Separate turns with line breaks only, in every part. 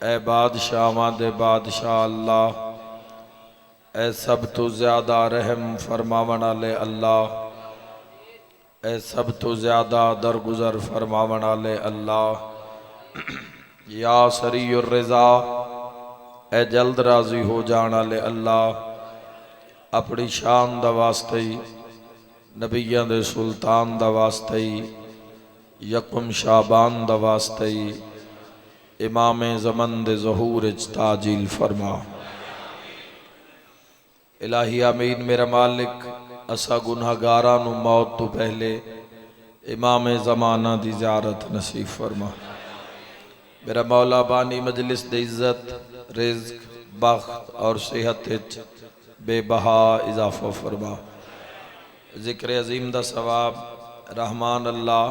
ए बादशाहां दे बादशाह अल्लाह, ए सब तो ज़्यादा रहम फरमावन वाले अल्लाह, ए सब तो ज़्यादा दरगुजर फरमावन वाले अल्लाह। या सरीउर रिज़ा, ए जल्द राजी हो जाने वाले अल्लाह। अपनी शान दा वास्ते ही, नबियां दे सुल्तान दा वास्ते ही, यकम शाबान दा वास्ते ही, इमाम ज़मन दे ज़हूर ताजील फरमा। इलाही आमीन। मेरा मालिक असा गुनाहगारां नू मौत तो पहले इमाम ज़माना दी ज़ियारत नसीब फरमा। मेरा मौला बानी मजलिस दे इज्जत रिज़्क बख्त और सेहत बेबहा इजाफा फरमा। जिक्र अजीम दा सवाब रहमान अल्लाह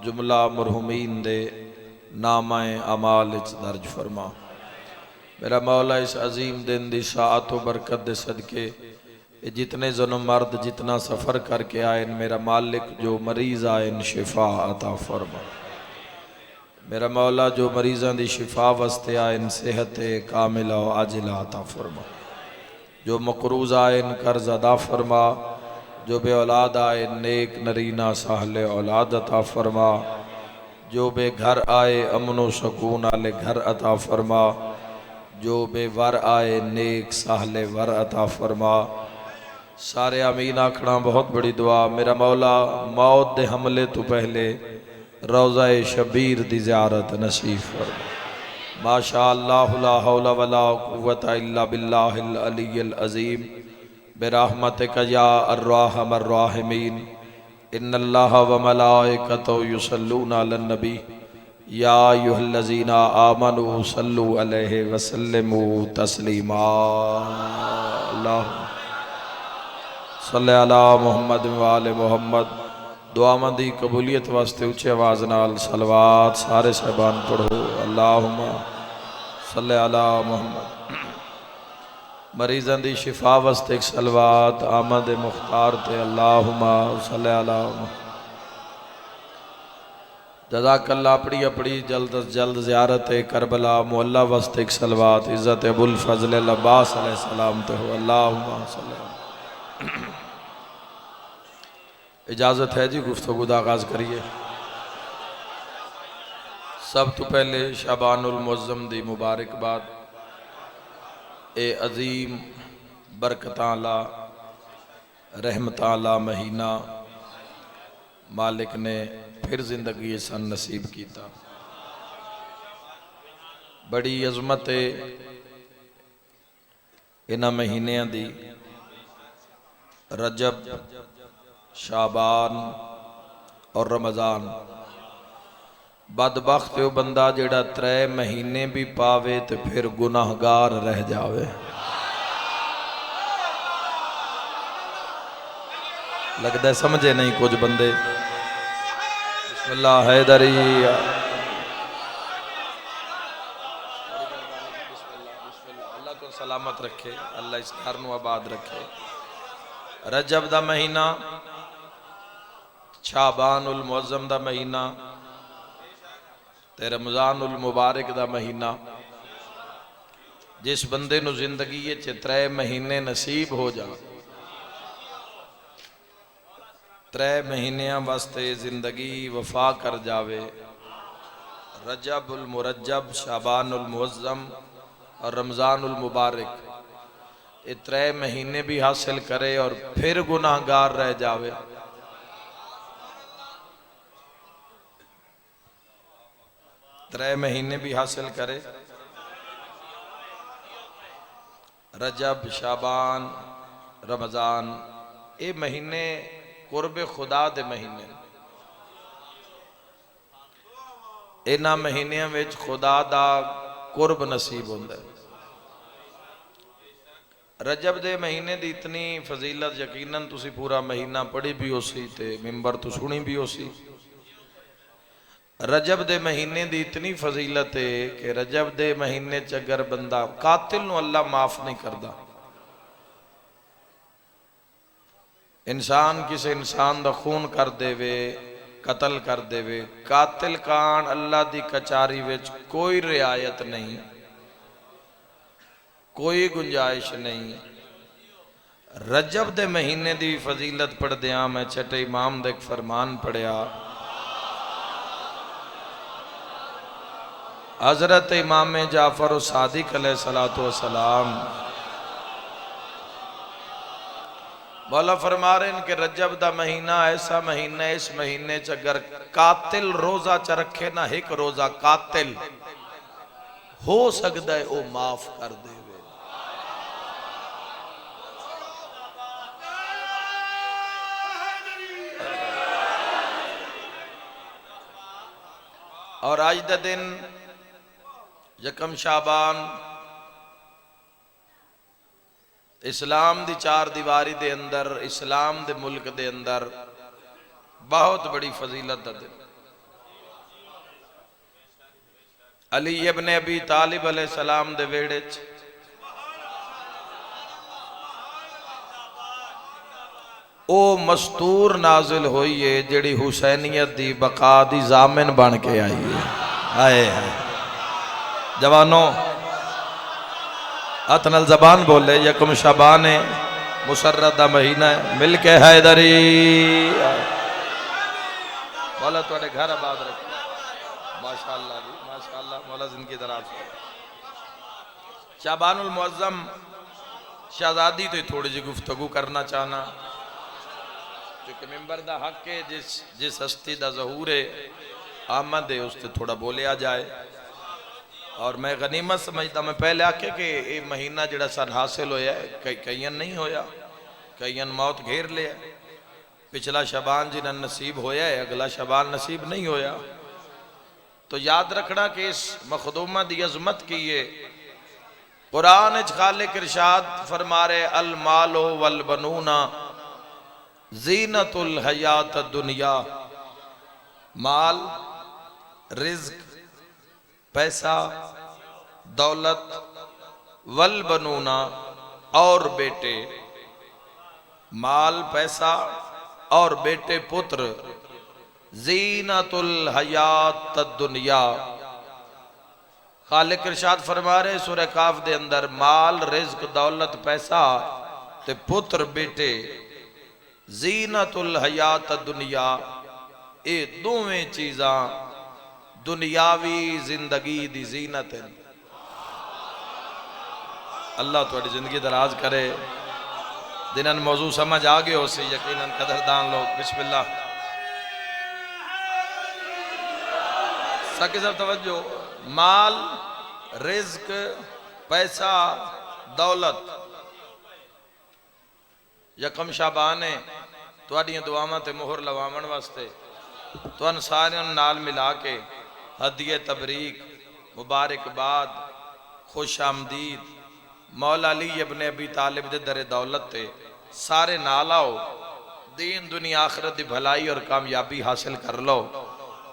जुमला मरहुमीन दे नामाए अमाल दर्ज फरमा। मेरा मौला इस अजीम दिन दी शाअत व बरकत दे सदके जितने जन्म मर्द जितना सफ़र करके आए मेरा मालिक जो मरीज़ आए शिफा अता फरमा। मेरा मौला जो मरीज़ां दी शिफा वास्ते आए सेहत कामिला व आजिला अता फरमा। जो मकरूज आए कर्ज अदा फरमा। जो बे औलाद आए नेक नरीना साहले औलाद अता फरमा। जो बेघर आए अमनो सकून आले घर अता फरमा। जो बेवर आए नेक साहले वर अता फरमा। सारे आमीन आखना बहुत बड़ी दुआ। मेरा मौला मौत दे हमले तो पहले रोज़ा शबीर दी ज़ियारत नसीब फरमा। माशा अल्लाह ला हौला वला कुव्वता इल्ला बिल्लाहिल अलिय्यिल अज़ीम बिरहमतिका या अर्रहमर राहिमीन। इन्नल्लाह व मलाइकतहु युसल्लूना अलन नबी या अय्युहल्लज़ीना आमनू सल्लु अलैहि वसल्लिमू तस्लीमा। अल्लाहुम्मा सल्लि अला मुहम्मद व आले मुहम्मद। दुआवां दी कबूलियत वास्ते उच्ची आवाज़ नाल सलवात सारे साहबान पढ़ो। अल्लाहुम्मा सल्लि अला मुहम्मद। मरीज़ां दी शिफा वास्ते एक सलवात आमद मुख्तार ते अल्लाहुम्मा सल्लि अला मुहम्मद। जज़ाकल्लाह। अपनी अपनी जल्द अज जल्द ज़ियारत करबला मुअल्ला वास्ते एक सलवात इज़्ज़त अबुल फज़ल अब्बास अलैहिस्सलाम ते हो। अल्लाहुम्मा सल्लि। इजाज़त है जी गुफ्तगू दा आगाज़ करिए। सब तो पहले शाबानुल मुअज़्ज़म दी मुबारकबाद। ए अजीम बरकतां ला रहमतां ला महीना मालिक ने फिर जिंदगी सन नसीब किया। बड़ी अजमत इन्हां महीनों दी। रजब शाबान और रमज़ान। बदबख्त वो बंदा जेड़ा 3 महीने भी पावे तो फिर गुनाहगार रह जावे। लगता समझे नहीं कुछ बंदे। बिस्मिल्लाह हैदरी। अल्लाह तो सलामत रखे, अल्लाह इस घर नू आबाद रखे। रजब दा महीना, शाबानुल मुअज़्ज़म दा महीना ते रमज़ानुल मुबारक दा महीना। जिस बंदे नू जिंदगी 3 महीने नसीब हो जा, 3 महीनों वास्ते जिंदगी वफा कर जावे। रजबुल मुरज्जब, शाबानुल मुअज़्ज़म और रमज़ानुल मुबारक, ये 3 महीने भी हासिल करे और फिर गुनाहगार रह जावे। त्रै महीने भी हासिल करे। रजब शाबान रमज़ान, ये महीने कुर्ब खुदा दे महीने। इन्हां महीनों में खुदा दा कुर्ब नसीब होंदा है। रजब दे महीने दी इतनी फजीलत यकीनन तुसी पूरा महीना पढ़ी भी हो सी ते मिंबर तो सुनी भी हो सी। रजब दे महीने दी इतनी फजीलत है कि रजब दे महीने च अगर बंदा कातिल नू अल्लाह माफ नहीं करता। इंसान किसी इंसान दा खून कर देवे, कतल कर देवे, कातिल कान अल्लाह दी कचारी विच कोई रियायत नहीं। कोई गुंजाइश नहीं। रजब दे महीने दी फजीलत पढ़दियां मैं छठे इमाम दे एक फरमान पढ़िया। हजरत इमाम जाफर सादिक अलैहिस्सलातु वस्सलाम मौला फरमा रहे हैं कि रजब दा महीना ऐसा महीना, इस महीने च अगर कातिल रोजा च रखे ना एक रोजा, कातिल हो सकता है वो माफ कर दे। और आज दा दिन यकम शाबान इस्लाम दी चार दीवारी दे अंदर, इस्लाम दे मुल्क दे अंदर बहुत बड़ी फजीलत दा दिन। अली इब्ने अबी तालिब अलैहिस्सलाम दे वेड़े च ओ मस्तूर नाजिल हुई है जिहड़ी हुसैनियत दी बका दी जामिन बन के आई है। हाय हाय जवानों, हथ नल जबान बोले, यकम शाबान है, मुसर्रत दा महीना है, मिल के हैदरी मौला तुहाडे घर आबाद रखे। माशाअल्लाह जी माशाअल्लाह, मौला जिंदगी दराज। शाबानुल मुअज्जम शहजादी तो थोड़ी जी गुफ्तगू करना चाहना, क्योंकि मिंबर दा हक है, जिस हस्ती दा ज़हूर है आमद है उससे थोड़ा बोलिया जाए। और मैं गनीमत समझता, मैं पहले आके कि ये महीना जड़ा सन हासिल होया है कईयन नहीं होया, कईयन मौत घेर लिया। पिछला शबान जिन्हें नसीब होया है, अगला शबान नसीब नहीं होया। तो याद रखना कि इस मखदूमा दी अजमत की है। कुरान खालिक इरशाद फरमा रहे, अल मालो वल बनूना ज़ीनतुल हयात दुनिया। माल, रिज्क, पैसा, दौलत, वल बनूना और बेटे, माल, पैसा और बेटे पुत्र, ज़ीनतुल हयात दुनिया। खालिक इरशाद फरमा रहे सूरह काफ दे अंदर, माल, रिज्क, दौलत, पैसा ते पुत्र बेटे, ज़ीनतुल हयात दुनिया, ये दोवें चीज़ां दुनियावी जिंदगी दी ज़ीनत है। अल्लाह तुहाडी जिंदगी दराज करे। जिन्हन मौजू समझ आ गए हो से यकीनन कदरदान लोग। बिस्मिल्लाह साके सब तवज्जो। माल, रिज्क, पैसा, दौलत, यकम शाबान है तुहाडियां दुआवां ते मोहर लवावन वास्ते तुहानू सारियां नाल मिला के हदिये तबरीक, मुबारकबाद, खुश आमदीद मौला अली इब्ने अबी तालिब दे दरे दौलत ते सारे नाल आओ। दीन दुनिया आखिरत दी भलाई और कामयाबी हासिल कर लो।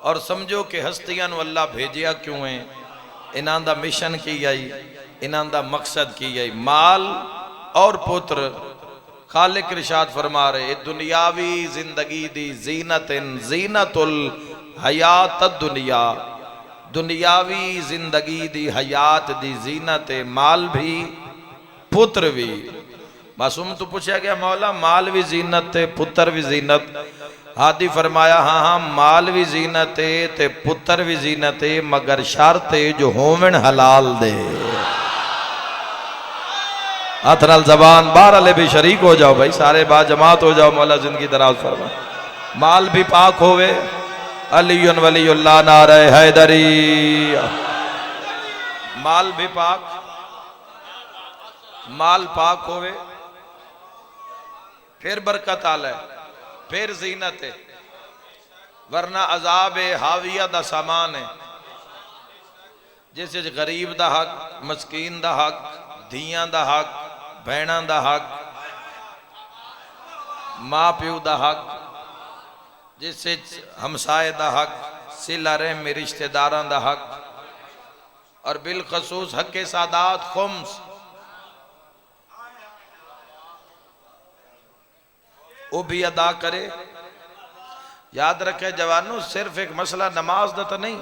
और समझो कि हस्तियां नू अल्लाह भेजिया क्यों है, इन्हां दा मिशन की आई, इन्हां दा मकसद की आई। माल और पुत्र खालिक इरशाद फरमा रहे, दुनियावी जिंदगी दी ज़ीनतिन ज़ीनतुल हयात दुनिया, दुनियावी जिंदगी दी हयात दी ज़ीनत, माल भी पुत्र भी। मासूम तो पूछा गया, मौला माल भी ज़ीनत है पुत्र भी ज़ीनत? हादी फरमाया, हाँ हाँ माल भी ज़ीनत है ते पुत्र भी ज़ीनत है, मगर शर्त है जो होवन हलाल दे। हाथ नाल जबान बाहर वाले भी शरीक हो जाओ भाई, सारे बात जमात हो जाओ। मौला जिंदगी दराज फरमा। माल भी पाक होवे, अलीयुन वलीउल्लाह नारे हैदरी। माल भी पाक, माल पाक होवे फिर बरकत आला है, फिर ज़ीनत है, वरना अजाब हाविया दा सामान है। जिस गरीब दा हक, मस्कीन दा हक, धियां दा हक, भैणां दा हक, मां प्यो दा हक, जिस हमसाए दा हक, सिला रहम रिश्तेदारां दा हक, और बिलखसूस हक सादात खुम्स वो भी अदा करे। याद रखे जवानों, सिर्फ एक मसला नमाज दा तो नहीं,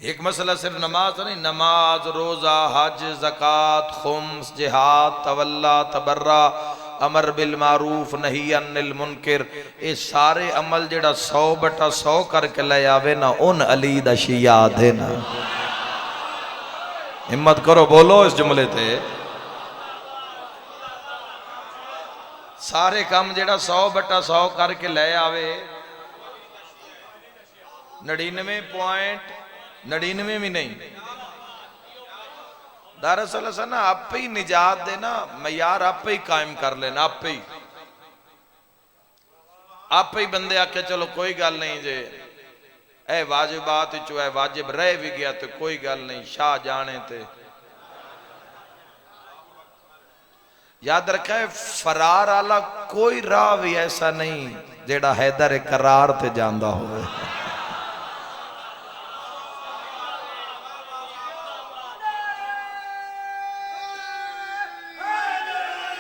एक मसला सिर्फ नमाज नहीं, नमाज, रोज़ा, हज, ज़कात, खुम्स, जिहाद, तवल्ला, तबर्रा, अमर बिल मारूफ, नही अनिल मुनकिर, ये सारे अमल जेड़ा 100/100 करके ले आवे ना, उन अली दा शिया दे ना। हिम्मत करो बोलो इस जुमले ते। सारे काम जेड़ा 100/100 करके ले आवे, 99.99 भी नहीं, दरअसल ऐसा ना आप ही निजात देना, मैयार आप ही कायम कर लेना, आप ही बंदे आके चलो कोई गल नहीं जे ए वाजिबात चो है वाजिब रह भी गया तो कोई गल नहीं, शाह जाने ते। याद रखा है फरार आला कोई राह भी ऐसा नहीं जेड़ा हैदर करार ते जांदा होवे।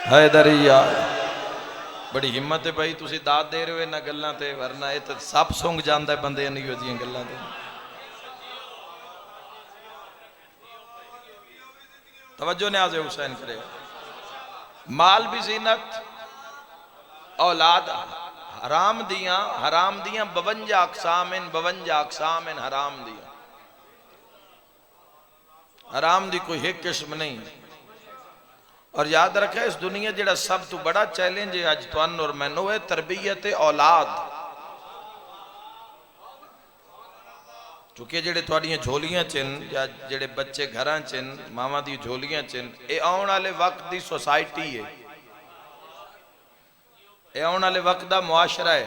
हैदरिया बड़ी हिम्मत है भाई, तुसी दाद दे रहे हो इन्हां गल्लां ते, वरना ये तो सब सुंग जांदा है बंदे नहीं हो जियां गल्लां ते। तवज्जो न्याज़ हुसैन करे। माल भी जीनत, औलाद हराम दियां 52 अकसाम, 52 अकसाम हराम दियां। हराम दी कोई एक किस्म नहीं। और याद रखे इस दुनिया जेड़ा सब तो बड़ा चैलेंज है अज तुहानू और मैनू है तरबियत औलाद। क्योंकि जेड़े तुहाडियां झोलियां चिन या जेड़े बच्चे घरां चिन मावां दी झोलियां चिन, ये आने वाले वक्त दी सोसाइटी है, ये आने वाले वक्त दा मुआशरा है,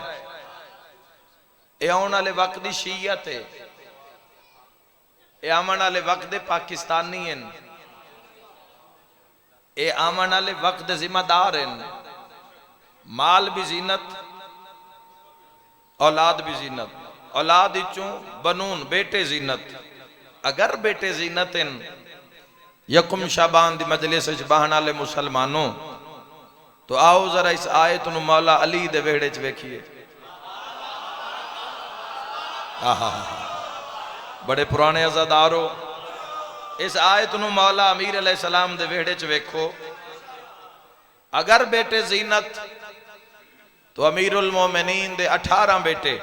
ये आने वाले वक्त दी शीयत है, ये आने वाले वक्त दे पाकिस्तानी हैं, ये आने वाले वक्त दे जिम्मेदार हैं। माल भी जीनत, औलाद भी जीनत। औलाद इचों बनून बेटे जीनत। अगर बेटे जीनत हैं, यकुम शाबान दी मजलिस बहन वाले मुसलमानों, तो आओ जरा इस आयत नूं मौला अली दे वेड़े च वेखिए। बड़े पुराने अज़ादारो, इस आयत नूं मौला अमीर अलैहिस्सलाम दे वेड़े च वेखो। अगर बेटे जीनत तो अमीरुल मोमिनीन दे 18 बेटे,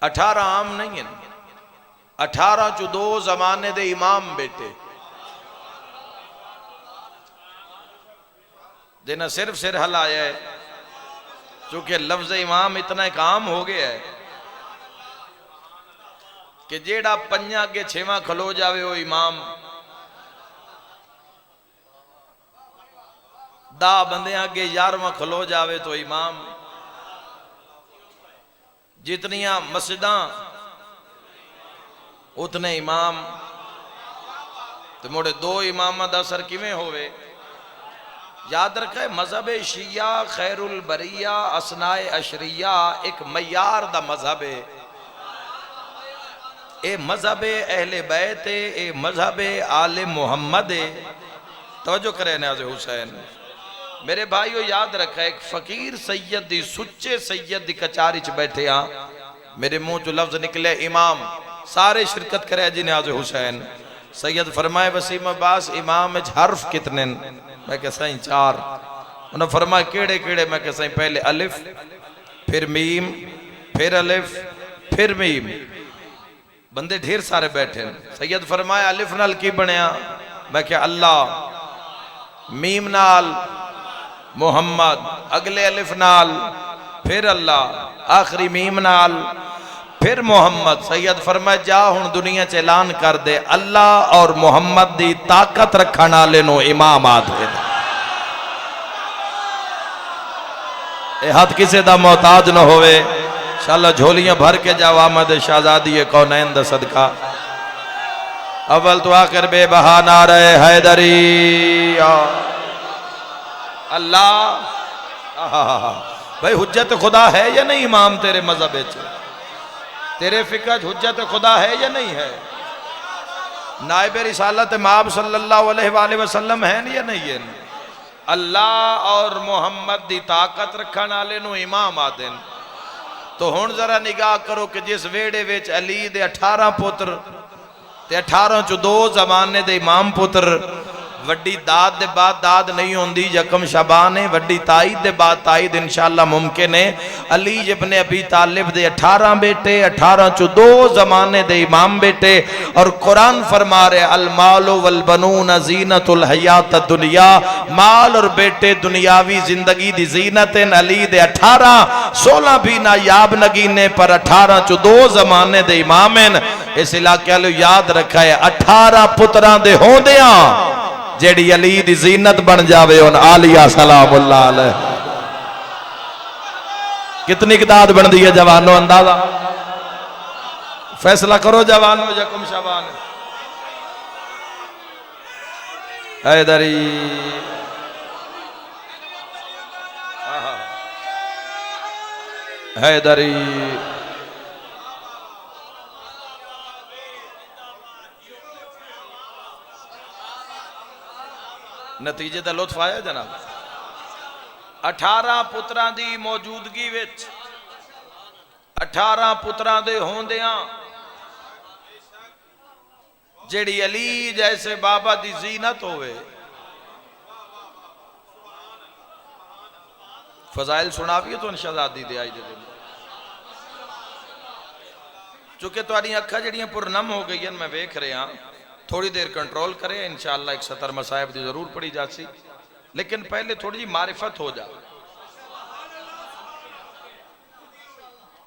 18 आम नहीं है, 18 चो 2 जमाने दे इमाम बेटे, जिन्हें सिर्फ सिर हलाया है। चूंकि लफ्ज इमाम इतना एक आम हो गया है कि जेड़ा 5 अगे 6वां खलो जावे वो इमाम, 10 बंदे अगे 11वां खलो जावे तो इमाम। जितनियां मस्जिदां उतने इमाम, तो मुड़े 2 इमामा दा असर किवें होवे। याद रखे मजहब शिया खैरुल बरिया असनाए अशरिया एक मयार दा मजहब है। ए मजहब अहले बैत है, ए मजहब आले मोहम्मद है। तवज्जो करे न्याज़ हुसैन मेरे भाईओ, याद रखा एक फकीर सैयद दी सुच्चे सैयद दी कचारी च बैठे हाँ, मेरे मुंह चो लफ्ज निकले इमाम, सारे शिरकत करे जी न्याज़ हुसैन। सैयद फरमाए वसीम अब्बास इमाम हर्फ कितने? मैं कह सही 4। उन्हें फरमाया केड़े केड़े? मैं कह सही पहले अलिफ, फिर मीम, फिर अलिफ, फिर मीम। बंदे ढेर सारे बैठे। सैयद फरमाया अलिफ नाल की बनया? मैं क्या अल्लाह, मीम नाल मोहम्मद, अगले अलिफ नाल फिर अल्लाह, आखिरी मीम नाल फिर मोहम्मद। सैयद फरमाया जा हुण दुनिया च ऐलान कर दे अल्लाह और मोहम्मद दी ताकत रखण वाले नो इमाम आदे। ए हाथ किसे दा मोहताज न होवे। इंशाअल्लाह झोलियां भर के जाओ आमद शहजादी कौनैन दा सदका। अव्वल तो आखिर बेबहा नारे हैदरी अल्लाह। भाई हुज्जत खुदा है या नहीं इमाम तेरे मजहब च? तेरे फिक्र हुज्जत खुदा है या नहीं है? नायब रिसालत माब सल्लल्लाहु अलैहि वसल्लम है या नहीं है? अल्लाह और मोहम्मद दी ताकत रखने वाले नो इमाम आदे। तो हुण जरा निगाह करो कि जिस वेड़े विच अली दे 18 पुत्र ते 18 चो 2 जमाने दे इमाम पुत्र, वड्डी दाद दे बाद दाद नहीं होंदी, यकम शबान है, वड्डी ताईद दे बाद ताईद इंशाअल्लाह मुमकिन है। अली इब्ने अबी तालिब दे 18 बेटे, 18 चो 2 जमाने दे इमाम बेटे। और कुरान फरमा रहे अल मालो वल बनून ज़ीनतुल हयात दुनिया, माल और बेटे दुनियावी जिंदगी दी जीनत हैं। अली दे 18 16 भी नायाब नगीने पर 18 चो 2 जमाने दे इमाम हैं। इस इलाके वालों याद रखा है 18 पुत्रां दे होंदियां जेड़ी अली दी जीनत बन जावे उन आलिया सलामुल्लाह अलैह कितनी किताब बनती है जवानों, अंदाजा फैसला करो जवानों। यकम शबान हैदरी हैदरी नतीजे का लुत्फ आया जनाब। 18 पुत्रां दी मौजूदगी विच 18 पुत्रां दे होंदियां जेड़ी अली जैसे बाबा दी जीनत होवे। फजाइल सुनाविए तो शहजादी दे आई दे दिन, चूंकि तुहाडी अखां जड़ियां पुरनम हो गई, मैं वेख रहा, थोड़ी देर कंट्रोल करें इंशाअल्लाह। एक सतर मसाइब की जरूर पड़ी जासी, लेकिन पहले थोड़ी जी मारिफत हो जा,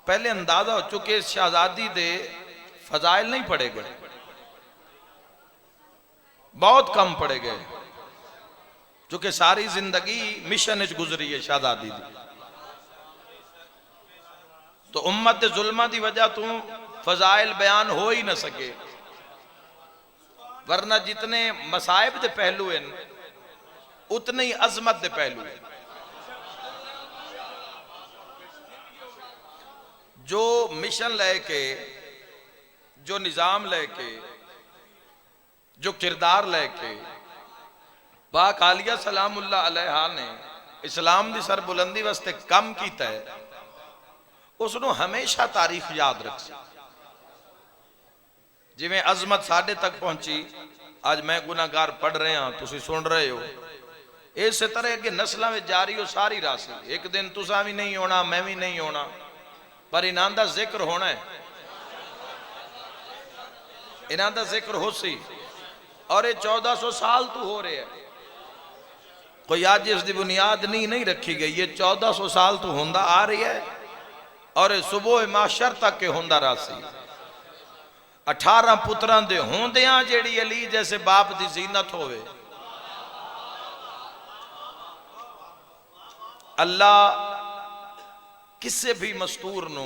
पहले अंदाजा हो। चुके शहजादी दे फजाइल नहीं पढ़े गए, बहुत कम पढ़े गए, चूंकि सारी जिंदगी मिशन गुजरी है शहजादी दी। तो उम्मत दे जुल्मा दी वजह तू फजाइल बयान हो ही न सके, वरना जितने मसाइब दे पहलू हैं उतने ही अजमत दे पहलू हैं। जो मिशन लेके, जो निजाम लेके, जो किरदार लेके पाक आलिया सलामुल्लाह अलैहा ने इस्लाम दी सरबुलंदी वास्ते कम कीता है, उसनों हमेशा तारीख याद रखी। जिवें अजमत साढ़े तक पहुंची, आज मैं गुनाहगार पढ़ रहे हैं, तुसी सुन रहे हो, इस तरह अगे नस्लों में जारी हो सारी राशि। एक दिन तुसा भी नहीं होना, मैं भी नहीं होना, पर इन्हां दा जिक्र होना है, इन्हां दा जिक्र हो सी। और ये 1400 साल तो हो रहे हैं, कोई आज इसकी बुनियाद नहीं रखी गई, ये 1400 साल तो होंदा आ रही है और सुबह माशर तक के होंदा रासी। 18 पुत्रां दे होंदियां जेड़ी अली जैसे बाप दी जीनत होवे। अल्लाह किसी भी मस्तूर नू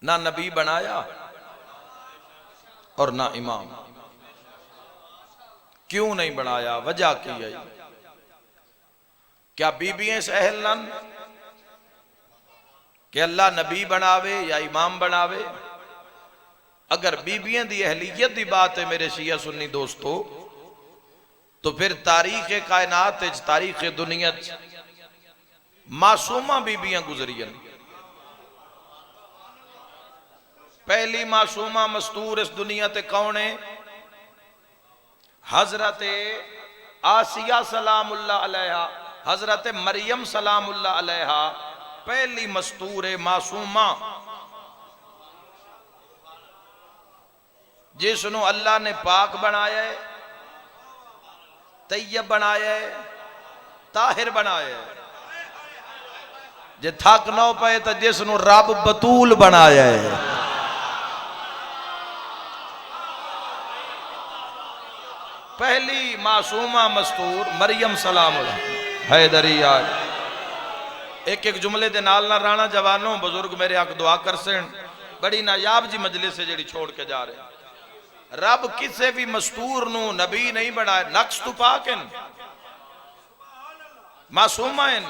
ना नबी बनाया और ना इमाम। क्यों नहीं बनाया, वजह की है? क्या बीबियां इस अहल नन कि अल्लाह नबी बनावे या इमाम बनावे? अगर बीबियां दी अहलियत की बात है मेरे शिया सुन्नी दोस्तों, तो फिर तारीख कायनात, तारीख दुनिया मासूमा बीबियां गुजरियन। पहली मासूमा मस्तूर इस दुनिया ते कौन है? हजरत आसिया सलामुल्लाह अलैहा, हजरत मरियम सलामुल्लाह अलैहा पहली मस्तूर मासूमा, जिसनों अल्लाह ने पाक बनाया है, तैयब बनाया है, ताहिर बनाया है। जे थक न पे तो जिसनों रब बतूल बनाया है। पहली मासूमा मस्तूर मरियम सलाम हैदरी। एक एक जुमले दे नाल ना राणा जवानों बुजुर्ग मेरे हक दुआ कर सन। बड़ी नायाब जी मजलिस से जेड़ी छोड़ के जा रहे। रब किसी भी मस्तूर नू नबी नहीं बनाए, नक्स तो पाक हैं, मासूमा हैं,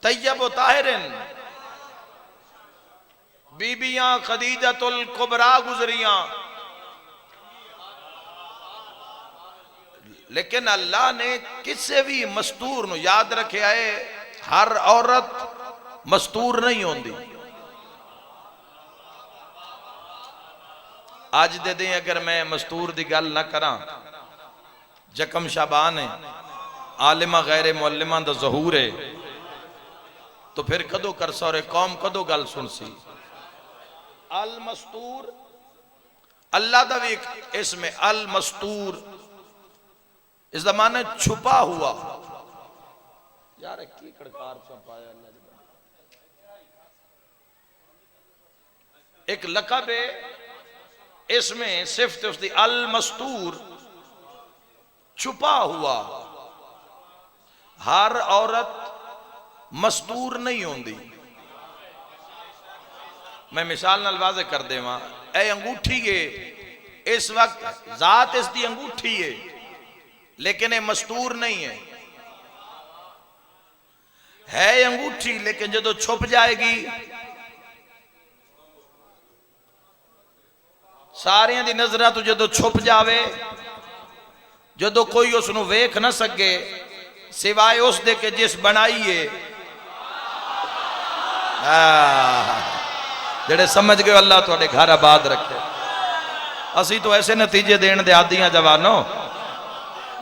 तैयब व ताहिर हैं। बीबियां खदीजतुल कुबरा गुजरियां, लेकिन अल्लाह ने किसी भी मस्तूर नू याद रखे है, हर औरत मस्तूर नहीं होंदी। अज दे दिन अगर मैं मस्तूर की गल ना करा, जकम शाबान है, आलिमा गैर मुअल्लिमा दा ज़हूर है, तो फिर कदों कर सौरे कौम कदों गल सुन सी। अल मस्तूर अल्लाह का भी एक इसमें अल मस्तूर, इसका माना छुपा हुआ। यार की कड़कार पाया अल्लाह, एक लकब है इसमें सिफ्त उसकी अल मस्तूर, छुपा हुआ। हर औरत मस्तूर नहीं होंदी। मैं मिसाल नाल वाज़े कर देवां, ए अंगूठी है, इस वक्त जात इसकी अंगूठी है, लेकिन ये मस्तूर नहीं है अंगूठी, लेकिन जो छुप जाएगी सारियां दी नजरां तो जो छुप जावे, जो कोई उसनू वेख ना सके सिवाय उस दे के जिस बनाई है। जेड़े समझ गए अल्लाह तुहाडे घर आबाद रखे। असी तो ऐसे नतीजे देने दे आदी हां जवानों।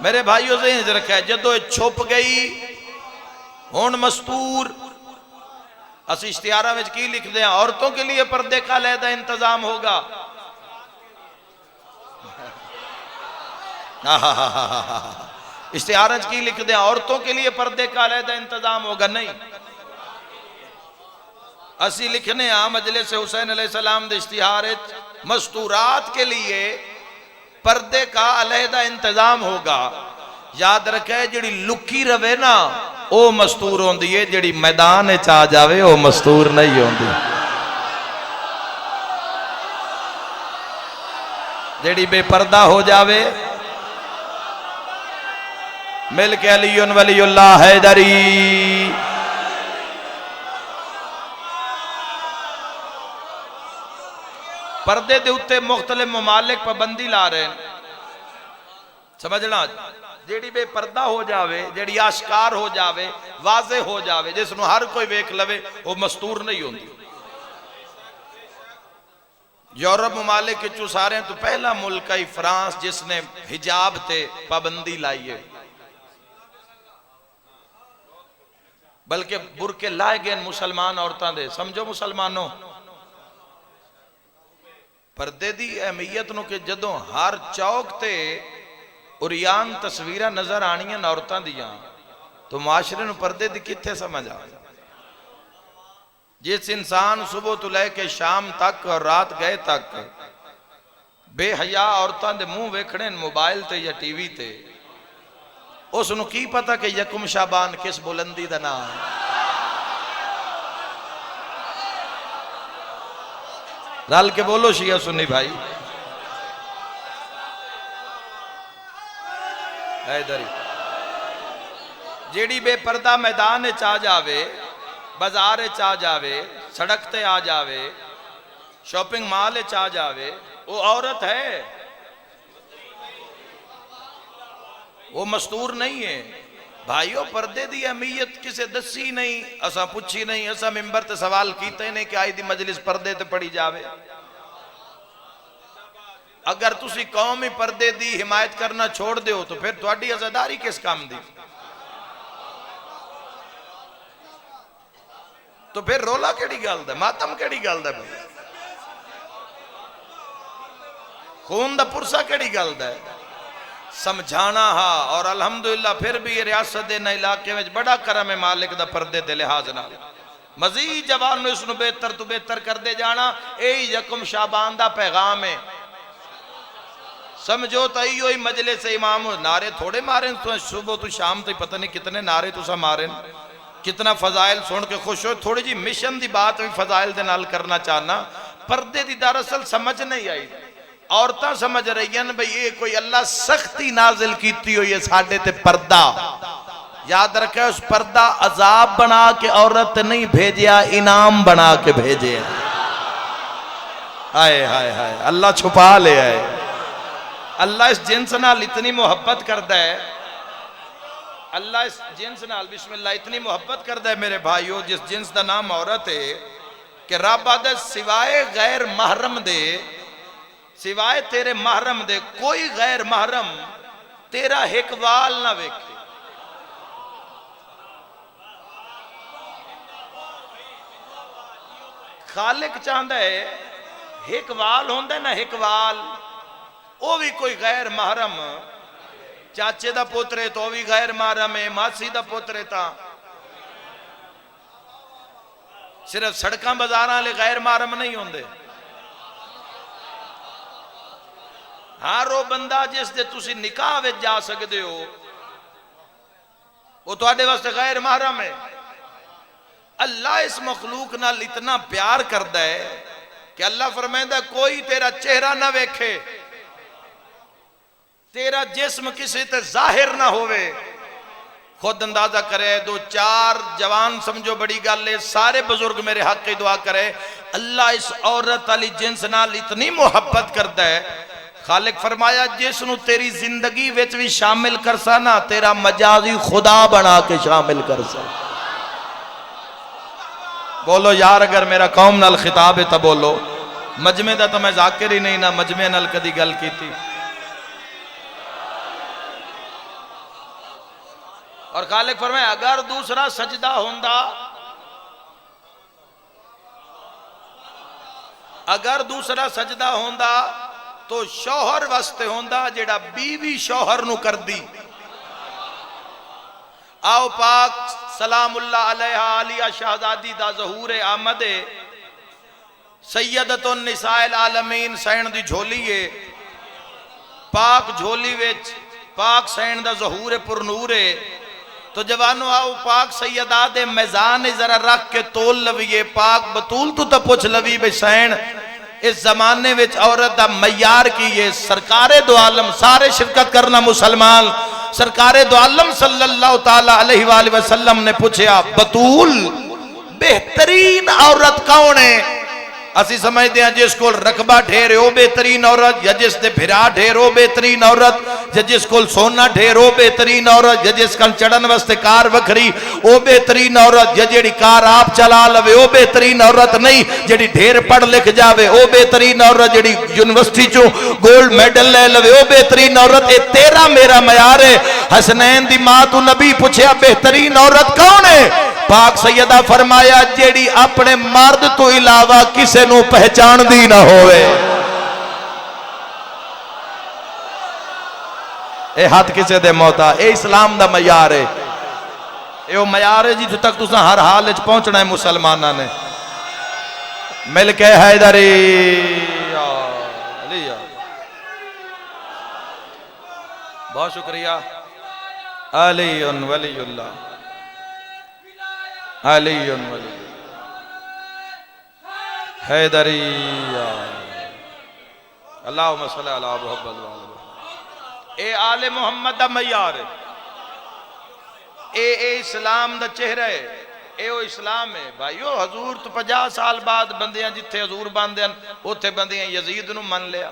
मेरे भाइयों से इंज रखा है, जदों छुप गई हुण मस्तूर। असी इश्तिहारां विच की लिखते हैं, औरतों के लिए पर्दे का अलहदा इंतजाम होगा। इश्तिहार की लिखते हैं, औरतों के लिए पर्दे का अलहदा इंतजाम होगा। नहीं, असी लिखने मजलिस हुसैन अलैहिस्सलाम दे इश्तिहार मस्तूरात के लिए पर्दे का अलहदा इंतजाम होगा। याद रखे, जिहड़ी लुकी रवे ना वो मस्तूर होंदी है, जिहड़ी मैदान च आ जावे वो मस्तूर नहीं होंदी। जिहड़ी बेपर्दा हो जावे, मिल के अलीयुन वलीउल्लाह हैदरी। पर्दे दे उत्ते मुख्तलिफ ममालिक पाबंदी ला रहे हैं, समझना। जेड़ी बेपर्दा हो जावे, जेड़ी आश्कार हो जावे, वाजे हो जावे, जिसनों हर कोई वेख लवे, वो मस्तूर नहीं होंदी। यूरोप ममालिक चो सारे तो पहला मुल्क है फ्रांस जिसने हिजाब ते पाबंदी लाई है, बल्कि बुरके लाए गए मुसलमान औरतों दे। समझो मुसलमानों, पर्दे की अहमियत नूं कि जदों हर चौक ते उरियान तस्वीरां नजर आनियां औरतों दियां, तो मुआशरे नूं पर्दे की कित्थे समझ आ। जिस इंसान सुबह तो लैके शाम तक और रात गए तक बेहया औरतों के मुंह वेखने मोबाइल ते या टीवी ते, उसनूं की पता कि यकुम शाबान किस बुलंदी का नाम है। रल के बोलो शिया सुन्नी भाई। इधर जेड़ी बेपर्दा मैदान च आ जावे, बाजार च आ जावे, सड़क ते आ जावे, शॉपिंग मॉल च आ जावे, वो औरत है, वो मस्तूर नहीं है। भाइयों, पर्दे की अहमियत किसे दसी नहीं, असा पुछी नहीं, असा मिंबर ते सवाल कीते नहीं कि आई दी मजलिस पर्दे ते पड़ी जावे। अगर तुसी कौम ही पर्दे की हिमायत करना छोड़ दो तो फिर तुहाडी अज़ादारी किस काम दी? तो फिर रोला केड़ी गल दा, मातम केड़ी गल दा, खून दा पुरसा केड़ी गल दा? समझाना हा। और अल्हम्दुलिल्लाह फिर भी रियासत दे इलाके में बड़ा करम है मालिक दा पर्दे दे लिहाज नाल। मजीद जवान इसनूं बेहतर तो बेहतर करते जाना, यही यकुम शाबान दा पैगाम है। समझो तो इो ही मजले से इमाम नारे थोड़े मारे तो सुबह तो शाम तो पता नहीं कितने नारे तुसा मारे, कितना फजाइल सुन के खुश हो। थोड़ी जी मिशन की बात भी फजाइल दे नाल करना चाहना। पर्दे की दरअसल समझ नहीं आई, औरतां समझ रही हैं भाई ये कोई अल्लाह सख्ती नाजिल की हुई है साडे ते पर्दा। याद रखे, उस पर्दा अजाब बना के औरत नहीं भेजिया, इनाम बना के भेजे। हाय हाय हाय, अल्लाह छुपा ले आए। अल्लाह इस जिन्स नाल इतनी मोहब्बत करता है अल्लाह इस जिन्स नाल बिस्मिल्लाह इतनी मोहब्बत करता है मेरे भाइयों, जिस जिन्स का नाम औरत है, कि रब आदे सिवाय गैर महरम दे, सिवाय तेरे महरम दे कोई गैर महरम तेरा एक वाल ना वेखे। खालिक चाहता है एक वाल होंदा ना, एक वाल, वो भी कोई गैर महरम, चाचे दा पुत्र है तो भी गैर महरम है, मासी दा पुत्र है ता सिर्फ सड़कां बाजारां वाले गैर महरम नहीं होंदे। हर वो बंदा जिस दे तुसी निकाह विच जा सकते हो वो तुहाडे वास्ते गैर महरम है। अल्लाह इस मखलूक नाल इतना प्यार करता है कि अल्लाह फरमांदा कोई तेरा चेहरा ना वेखे, तेरा जिस्म किसी ते जाहिर ना होवे। खुद अंदाजा करे, दो चार जवान समझो बड़ी गल है, सारे बुजुर्ग मेरे हक की दुआ करे। अल्लाह इस औरत वाली जिन्स नाल इतनी मोहब्बत करता है, खालिक फरमाया जिसनू तेरी जिंदगी विच भी शामिल कर सा ना, तेरा मजाजी खुदा बना के शामिल कर सा। बोलो यार, अगर मेरा कौम नाल खिताब है तो बोलो। मजमे दा तो मैं जाकिर ही नहीं ना मजमे नाल कदी गल की थी। और खालिक फरमाया अगर दूसरा सजदा होंदा, अगर दूसरा सजदा होंदा तो शौहर वास्ते होंदा जेड़ा बीवी शौहर नु कर दी। आओ पाक सलामुल्लाह अलैहा आलिया शहजादी दा ज़हूर आमद सैयदतुन निसाइल आलमीन सैन दी झोली है, पाक झोली विच पाक सैन दा ज़हूर पुरनूर है। तो जवानों आओ पाक सैयदा दे मैजान जरा रख के तोल लवीए। पाक बतूल तू तो पुछ लवी भाई सैन इस जमाने विच औरत दा मयार की है। सरकारे दो आलम सारे शिरकत करना मुसलमान, सरकारे दो आलम सल्लल्लाहु ताला अलैहि वसल्लम ने पूछा बतूल बेहतरीन औरत कौन है? असी समझते हैं जिस को रकबा ढेर हो बेहतरीन औरत, या जिस दे भिरा ढेर हो बेहतरीन औरत, या जिस को सोना ढेर हो बेहतरीन औरत, या जिस कल चढ़न वास्ते कार वखरी वो बेहतरीन औरत, या जेड़ी कार आप चला लवे वो बेहतरीन औरत नहीं, जेड़ी ढेर पढ़ लिख जावे वो बेहतरीन औरत, जेड़ी यूनिवर्सिटी चो गोल्ड मेडल ले लवे वो बेहतरीन औरत। ये तेरा मेरा मयार है। हसनैन दी मां तू नबी पूछया बेहतरीन औरत कौन है? पाक सैयदा फरमाया जेड़ी अपने मर्द तो इलावा किसे नू पहचान दी ना होवे। ए हाथ किसे दे मौता, ए इस्लाम दा मयार है। ए वो मयार है जिथे तक तुसा हर हाल च पहुंचना है। मुसलमाना ने मिल के हैदरी बहुत शुक्रिया। अलीउन वलीउल्लाह अलीउन वली हैदरिया अल्लाहुम्मा सल्ली अला मुहम्मद। ए आले मुहम्मद दा मयार है। ए इस्लाम दा चेहरा है। ए ओ इस्लाम है भाईओ। हजूर तो 50 साल बाद बंदियां जिथे हजूर बंदे उथे बंदियां यजीद नू मन लिया।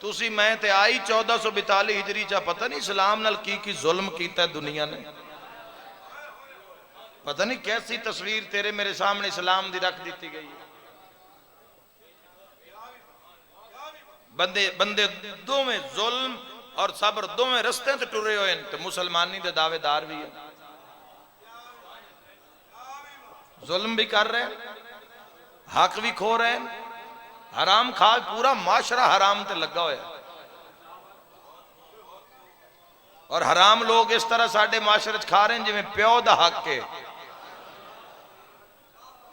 तुसी मैं ते आई 1442 हिजरी चा पता नहीं इस्लाम नाल की जुल्म कीता दुनिया ने। पता नहीं कैसी तस्वीर तेरे मेरे सामने इस्लाम दी रख दी गई है। बंदे बंदे दोवें जुल्म और सब्र दोवें रस्ते ते टुरे हुए हैं। तो मुसलमानी दे दावेदार भी है, जुल्म भी कर रहे हैं, हक भी खो रहे हैं, हराम खा पूरा माशरा हराम ते लगा हुआ। और हराम लोग इस तरह साडे माशरे च खा रहे हैं जिवें प्यो दा हक है।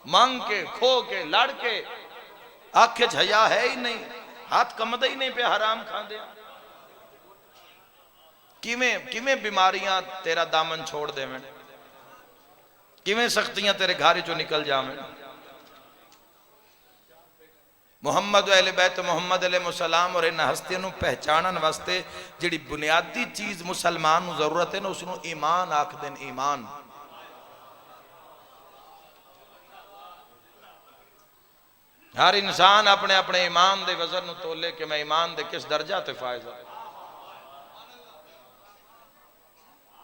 मंग के खो के लड़ के आखे हया है ही नहीं, हाथ कमदा ही नहीं पे हराम खांदे। किवें किवें बीमारियां तेरा दामन छोड़ देवें, किवें सख्तियां तेरे घर चो निकल जावें। मुहम्मद अहले बैत मुहम्मद अलैहिस्सलाम और इन हस्तियों को पहचानन वास्ते जिहड़ी बुनियादी चीज मुसलमान को जरूरत है ना उसनों ईमान आखदे ने। ईमान हर इंसान अपने अपने ईमान दे वजन तोले कि मैं ईमान दे किस दर्जा ते फायदा।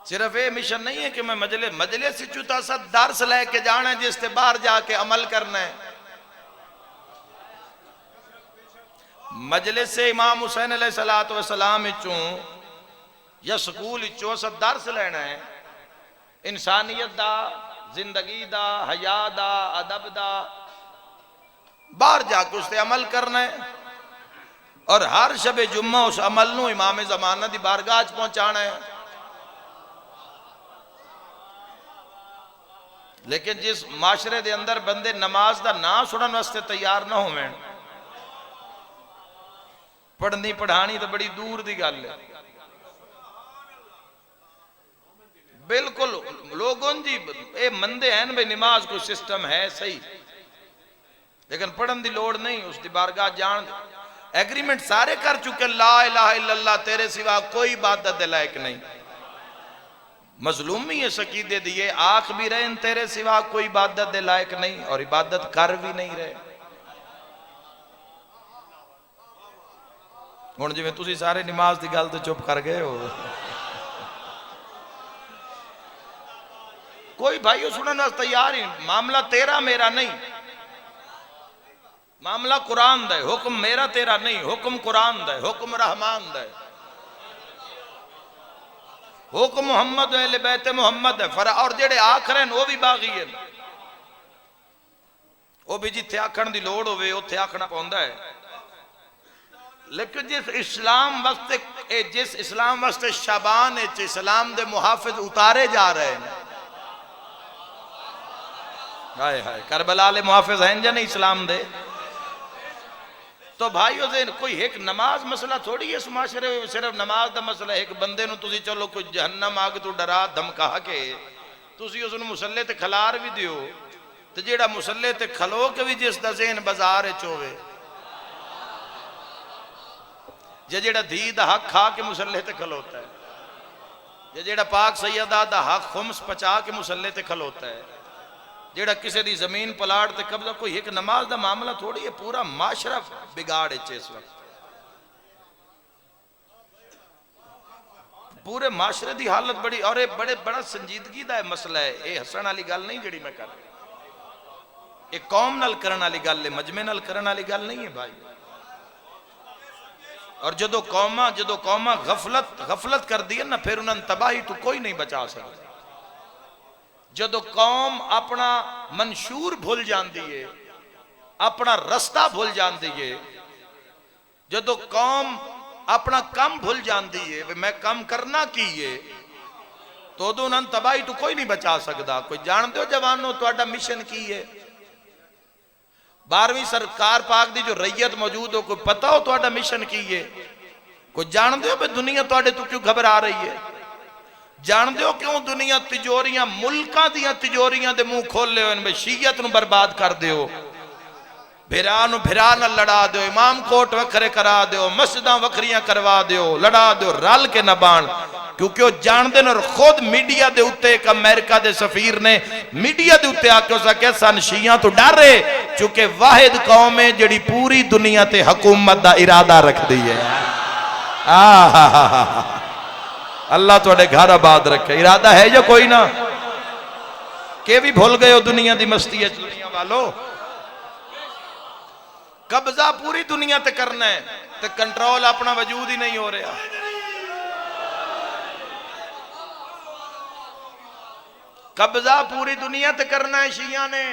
सिर्फ ये मिशन नहीं है कि मैं मजलिस से चुता सा दर्स लेके जाना है जिससे बाहर जाके अमल करना है। मजलिस से इमाम हुसैन अलैहिस्सलातु वस्सलाम चों या स्कूल चों सा दर्स लेना है, इंसानियत दा, जिंदगी दा, हया दा, अदब दा, बाहर जाके उससे अमल करना है और हर शबे जुम्मा उस अमल नू इमाम ज़माना दी बारगाह च पहुंचाना है। लेकिन जिस माशरे दे अंदर बंदे नमाज दा ना सुनन वास्ते तैयार ना होवें, पढ़नी पढ़ानी तो बड़ी दूर दी गल है। बिल्कुल लोगों जी ये मंदे हैं भाई नमाज को सिस्टम है सही, लेकिन पढ़न की लोड़ नहीं, उसकी बारगाह जान एग्रीमेंट सारे कर चुके, ला इलाहा इल्लल्लाह तेरे सिवा कोई इबादत दे लायक नहीं, मजलूमी है सकीदे दिए आख भी रहे तेरे सिवा कोई इबादत दे लायक नहीं और इबादत कर भी नहीं रहे। हुण जिवें तुसीं सारे नमाज की गल तो चुप कर गए हो, कोई भाई सुनने वास्ते तैयार ही, मामला तेरा मेरा नहीं, मामला कुरान दा है, हुक्म मेरा तेरा नहीं, हुक्म कुरान दा है, हुक्म रहमान दा है, हुक्म मुहम्मद अहले बैत मुहम्मद है। और जेड़े आखर हैं वो भी बागी है, वो भी जिथे आखण की लोड़ होवे उत्थे आखना पौंदा है। लेकिन जिस इस्लाम वास्ते शाबान इस्लाम दे मुहाफिज उतारे जा रहे हैं, हाय हाय करबला ले मुहाफिज हैं या नहीं इस्लाम दे, तो भाइयों से कोई एक नमाज मसला थोड़ी है इस माशरे में, सिर्फ नमाज का मसला। एक बंदे नूं तुसीं चलो कोई जहन्नम आग तो डरा धमका के तुसीं उसनूं मुसल्ले ते खलार भी दिओ, तो जेड़ा मुसल्ले ते खलो के भी जिस दा ज़हन बाजार विच होवे, जे जेड़ा धी दा हक खा के मुसल्ले ते खलोता है, जे जेड़ा पाक सैयदा दा हक खुम्स पचा के मुसल्ले ते खलोता है, जेड़ा किसी दी जमीन पलाट ते कब्जा, कोई एक नमाज दा मामला थोड़ी है, पूरा माशरा बिगाड़ इस वक्त, पूरे माशरे की हालत बड़ी और ये बड़ा संजीदगी दा मसला है। ये हसन वाली गल नहीं जिहड़ी मैं कर रहा, ये कौम नाल करन वाली गल है, मजमे नाल करन वाली गल नहीं है भाई। और जदों कौमा गफलत कर दी है ना, फिर उन्होंने तबाही तो कोई नहीं बचा सकता। जदों कौम अपना मंशूर भूल जाती है, अपना रस्ता भूल जाती है, जदों कौम अपना कम भूल जाती है, मैं कम करना की है, तो उदों उन्होंने तबाही तो कोई नहीं बचा सकता। कोई जानते हो जवानों तुहाडा मिशन की है? 12वीं सरकार पाक दी जो रैयत मौजूद हो, कोई पता हो तुहाडा मिशन की है? कोई जानते हो भाई दुनिया तुहाडे तो क्यों घबरा रही है? जानते हो क्यों दुनिया तिजोरियां मुल्कां दियां तिजोरियां दे मुंह खोले हुए भाई शीयत नूं बर्बाद कर दिओ, भिरा नूं भिरा नाल लड़ा दिओ, इमाम कोट वखरे करा दिओ, मस्जिदां वखरियां करवा दिओ, लड़ा दिओ, रल के न बाण, क्योंकि वो जानते हैं। खुद मीडिया दे उत्ते एक अमेरिका दे सफीर ने मीडिया दे उत्ते आके उस आख्या सन शिया तो डर रहे, चूंकि वाहिद कौम है जिहड़ी पूरी दुनिया ते हुकूमत दा इरादा रखदी है। अल्लाह तुहाडे घर आबाद रखे। इरादा है जो कोई ना, के भी भूल गए हो दुनिया की मस्ती है। दुनिया वालों कब्जा पूरी दुनिया ते करना है, ते कंट्रोल अपना वजूद ही नहीं हो रहा। कब्जा पूरी दुनिया ते करना है शिया ने,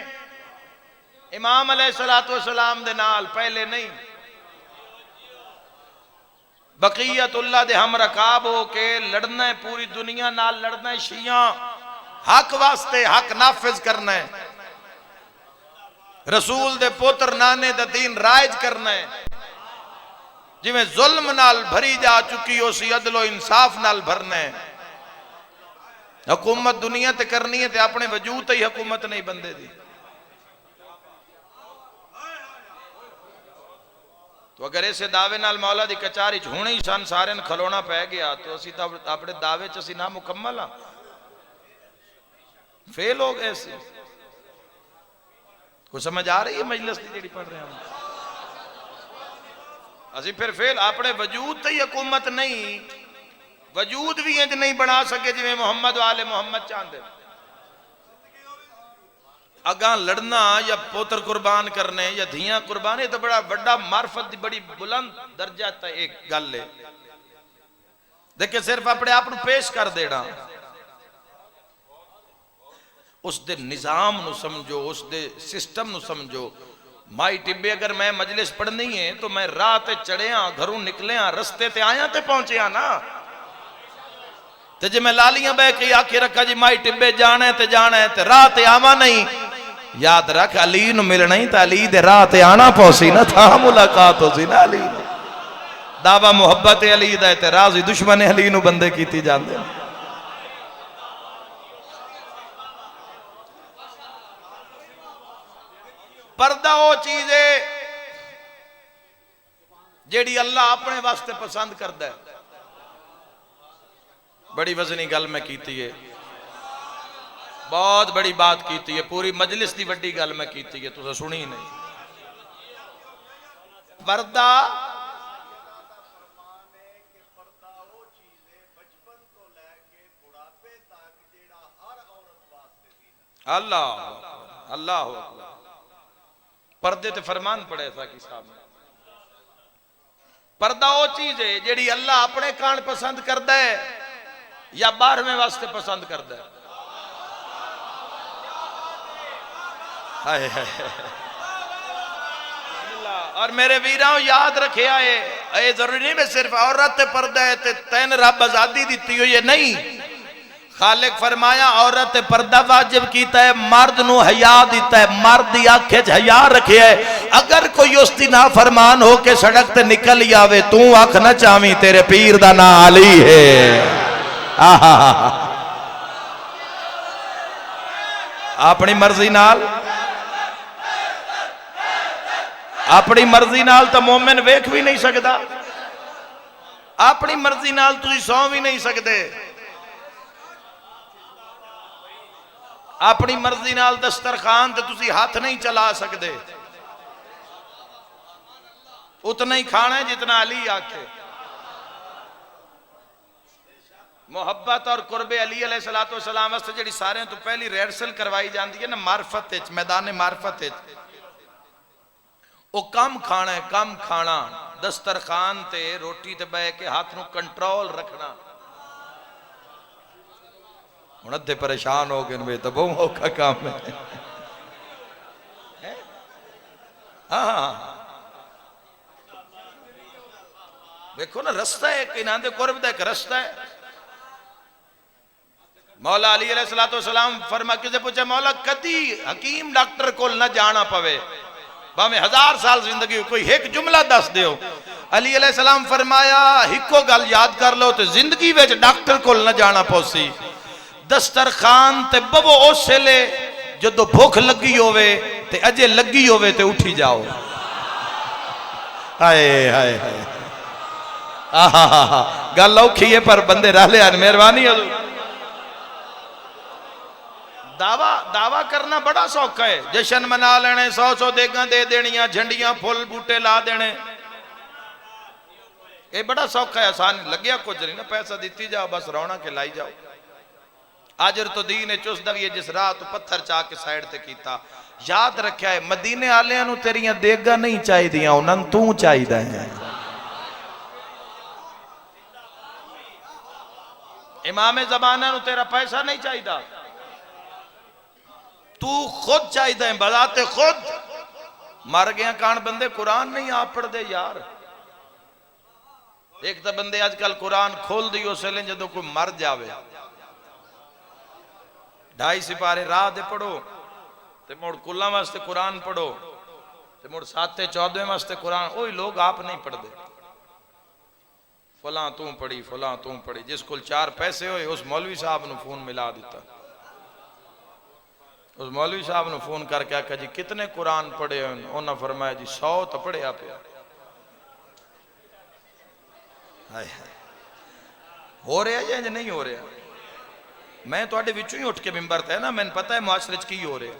इमाम अलैहिस्सलातु वस्सलाम दे नाल पहले नहीं, बकीयतुल्लाह दे हम रकाब हो के लड़ना है, पूरी दुनिया नाल लड़ना है। शिया हक वास्ते हक नाफिज करना है, रसूल दे पुत्र नाने दा दीन राइज करना है। जिवें जुल्म नाल भरी जा चुकी उसी अदलो इंसाफ नाल भरना है। हुकूमत दुनिया ते करनी है, ते अपने वजूद ते ही हुकूमत नहीं बंदे दी। तो अगर ऐसे दावे नाल मौला दी कचारी हुणे ही सन सारे खलोना पै गया, तो असी तो अपने दावे च असी ना मुकम्मल हाँ, फेल हो गए। कुछ समझ आ रही है मजलिस की जी पढ़ रहे हैं असी? फिर फेल, अपने वजूद ते ही हुकूमत नहीं, वजूद भी इंज नहीं बना सके जिवें मुहम्मद वाले मुहम्मद चाहते। अगा लड़ना या पुत्र कुर्बान करने या धियां कुर्बान, तो बड़ा बड़ा मार्फत दी बड़ी बुलंद दर्जा ता एक गल है। देखिए सिर्फ अपने आप को पेश कर देना, उस दे निजाम नु समझो, उस दे सिस्टम नु समझो। माई टिब्बे अगर मैं मजलिस पढ़नी है तो मैं राह ते चढ़िया, घरों निकलिया, रस्ते ते आया ते पहुंचिया ना। ते जे मैं लालियां बह के आके रखा जी माई टिब्बे जाना है ते राह ते आवा नहीं, याद रख अली नु मिलना ही तो अली दे राह ते आना पौसी ना, था मुलाकात हो सी ना अली। दावा मुहब्बत अली दा ते राज़ी दुश्मन अली नु बंदे कीती जांदे। पर्दा वो चीज है जेड़ी अल्लाह अपने वास्ते पसंद करता है। बड़ी वजनी गल मैं कीती है, बहुत बड़ी बात कीती है, पूरी मजलिस की बड़ी गल मैं कीती है, तुसें सुनी नहीं। पर्दा अल्लाह अल्लाह पर्दे ते फरमान पड़े था कि साहब ने। पर्दा वो चीज है जेड़ी अल्लाह अपने कान पसंद करता है या 12वें वास्ते पसंद करता है। हाय हाय और मेरे वीरों याद रखे आए, ये जरूरी नहीं मैं सिर्फ औरत ते पर्दा है ते तैन रब आजादी दी हुई है, नहीं। खालिक फरमाया औरत पर्दा वाजिब कीता है, मर्द नू हया दिता है, मर्द दी आंखें च हया रखे है। अगर कोई उसकी नाफरमान हो के सड़क ते निकल आवे, तू आख ना चावी तेरे पीर दा ना अली है। आहा अपनी मर्जी नाल, अपनी मर्जी नाल तो मोमिन वेख भी नहीं सकता, अपनी मर्जी नाल तुसी सौ भी नहीं सकते, अपनी मर्जी नाल दस्तरखान ते तुसी हाथ नहीं चला सकते। उतना ही खाना है जितना अली आखे। मोहब्बत और कुर्बे अली अलैहिस्सलाम वास्ते जिहड़ी सारे तो पहली रिहर्सल करवाई जाती है ना मार्फत विच, मैदान मार्फत विच, वो कम खाना है, कम खाना, दस्तरखान ते रोटी ते बह के हाथ नू कंट्रोल रखना। हुण अद्धे परेशान हो गए, तो बहुत औखा काम है। हाँ देखो ना, रास्ता है कि नांदे कुर्ब दा एक रास्ता है। मौला अली अलैहिस्सलाम फरमा किसे पूछा मौला कदी हकीम डॉक्टर को ना जाना पवे, भावें 1000 साल जिंदगी, कोई एक जुमला दस दियो। अली अलैहिस्सलाम फरमाया हिको गल याद कर लो तो जिंदगी विच डॉक्टर को ना जाना पौसी, दस्तरखान ते बवो उस वेले जदों भुख लगी होवे ते अजे लगी होवे ते उठी जाओ। हाय हाय हाय आहा गल औखी है पर बंदे रह लिया, मेहरबानी है। दावा दावा करना बड़ा सौखा है, जश्न मना लेने, 100 देगा दे देनिया, झंडियां फुल बूटे ला देने, ये बड़ा सौखा है, आसान लग्या कुछ नहीं ना, पैसा दीती जाओ बस रौना के लाई जाओ। आजर तो दीन चुसदा भी है जिस राह तो पत्थर चा के साइड ते कीता। याद रखा है मदीने वालियां नू तेरियां देगा नहीं चाहिदियां, उन्हां तू चाहिदा है। इमाम ज़माना नू तेरा पैसा नहीं चाहिदा, तू खुद चाहिदा है, बजाते खुद। मर गया कान बंदे कुरान नहीं आप पढ़ते यार। एक तो बंदे आजकल कुरान खोल दी उस वेले जदों कोई मर जावे, 2.5 सिपारे राह दे पढ़ो ते मुड़ कुल्ला वास्ते कुरान पढ़ो ते मुड़ 7-14 वास्ते कुरान, वही लोग आप नहीं पढ़ते। फलां तू पढ़ी, फलां तू पढ़ी, जिस कोल 4 पैसे होए उस मौलवी साहब नू फोन मिला दिता। उस मौलवी साहब ने फोन करके आखा जी कितने कुरान पढ़े हैं? उन्होंने फरमाया जी 100 तो पढ़िया पिया। हो रहा है या नहीं हो रहा? मैं तुहाडे विचों ही उठ के मिंबर ते ना, मैंने पता है मुआशरे च की हो रहा है,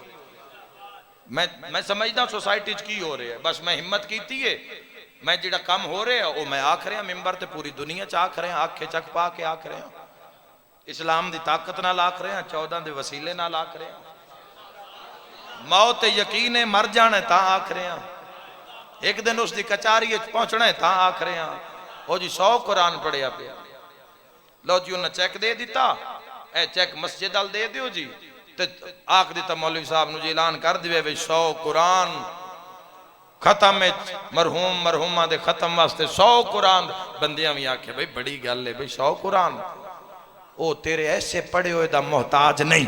मैं समझदा सोसाइटी च की हो रहा है, बस मैं हिम्मत की है मैं जिहड़ा काम हो रहा वो मैं आख रहा मिंबर ते पूरी दुनिया च आख रहा, आखे चक पा के आख रहा, इस्लाम की ताकत नाल आख रहा, 14 के वसीले नाल आख रहा, मौत यकीन है मर जाना ता आख रहा, एक दिन उसकी कचारी पहुंचना है ता आख रहा। वो जी 100 कुरान पढ़िया पिया, लो जी उन्हें चेक दे दिता, ए चेक मस्जिद वाल दे दियो जी, ते आख दिता मौलवी साहब नूं जी ऐलान कर दिवे वे 100 कुरान खत्म, मरहूम मरहूमा दे खत्म वास्ते 100 कुरान। बंदियां भी आखे भाई बड़ी गल है भाई 100 कुरान, ओ तेरे ऐसे पढ़े हुए दा मोहताज नहीं,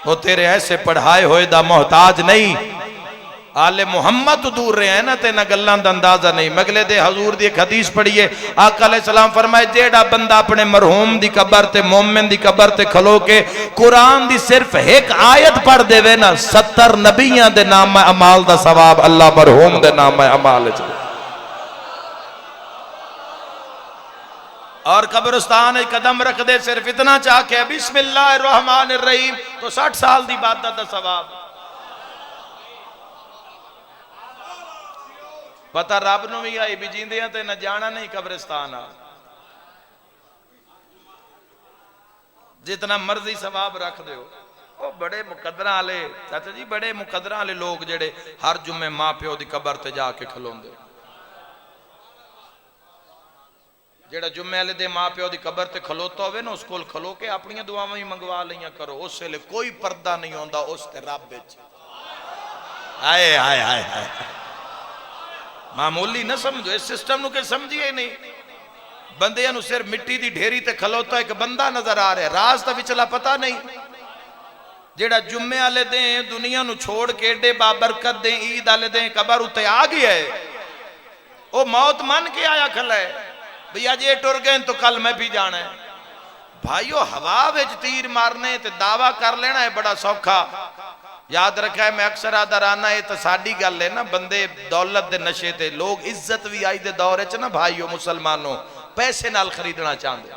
वो तेरे ऐसे पढ़ाए हुए दा मोहताज नहीं। आले मुहम्मद तो दूर रहे हैं ना, ते ना गल्लां दा अंदाजा नहीं। मगले दे हजूर दी एक हदीस पढ़िए, आका अलैहि सलाम फरमाए जेड़ा बंदा अपने मरहूम दी कबर ते मोमिन दी कबर ते खलो के कुरान दी सिर्फ एक आयत पढ़ देवे ना, 70 नबियां दे नाम अमाल दा सवाब अल्लाह मरहूम दे नाम अमाल च। और कब्रिस्तान कदम रख दे सिर्फ इतना चाह के बिस्मिल्लाहिर रहमानिर रहीम, तो 60 साल दी इबादत दा सवाब। पता रब नूं भी आई भी जींदियां ते न जाना नहीं कब्रिस्तान, जितना मर्जी सवाब रख दो। वो बड़े मुकदरा वाले चाचा जी, बड़े मुकदरा वाले लोग जेड़े हर जुम्मे मां प्यो की कबर ते जाके खलोंदे, जेड़ा जुम्मे वाले दे मां प्यो की कबर ते खलोता होवे ना, उस कोल खलो के अपनी दुआवां भी मंगवा लिया करो, उस वेले कोई पर्दा नहीं होंदा उस ते रब विच। हाय हाय हाय हाय, मामूली ना समझो इस सिस्टम नूं, के समझिए नहीं। बंदियां नूं सिर्फ मिट्टी की ढेरी ते खलोता एक बंदा नजर आ रहा, राज दा विचला पता नहीं। जेड़ा जुम्मे वाले दे दुनिया नूं छोड़ के एडे बाबरकत दे ईद वाले दे कबर उत्ते आ गया है, वो मौत मन के आया खला है भैया जे टुर गए तो कल मैं भी जाना है। भाइयों हवा विच तीर मारने ते दावा कर लेना है बड़ा सौखा। याद रखा है मैं अक्सर आदराना, ये तो साडी गल है ना, बंदे दौलत दे नशे ते लोग इज्जत भी आई दे दौर च ना भाइयों मुसलमानों पैसे नाल खरीदना चाहते,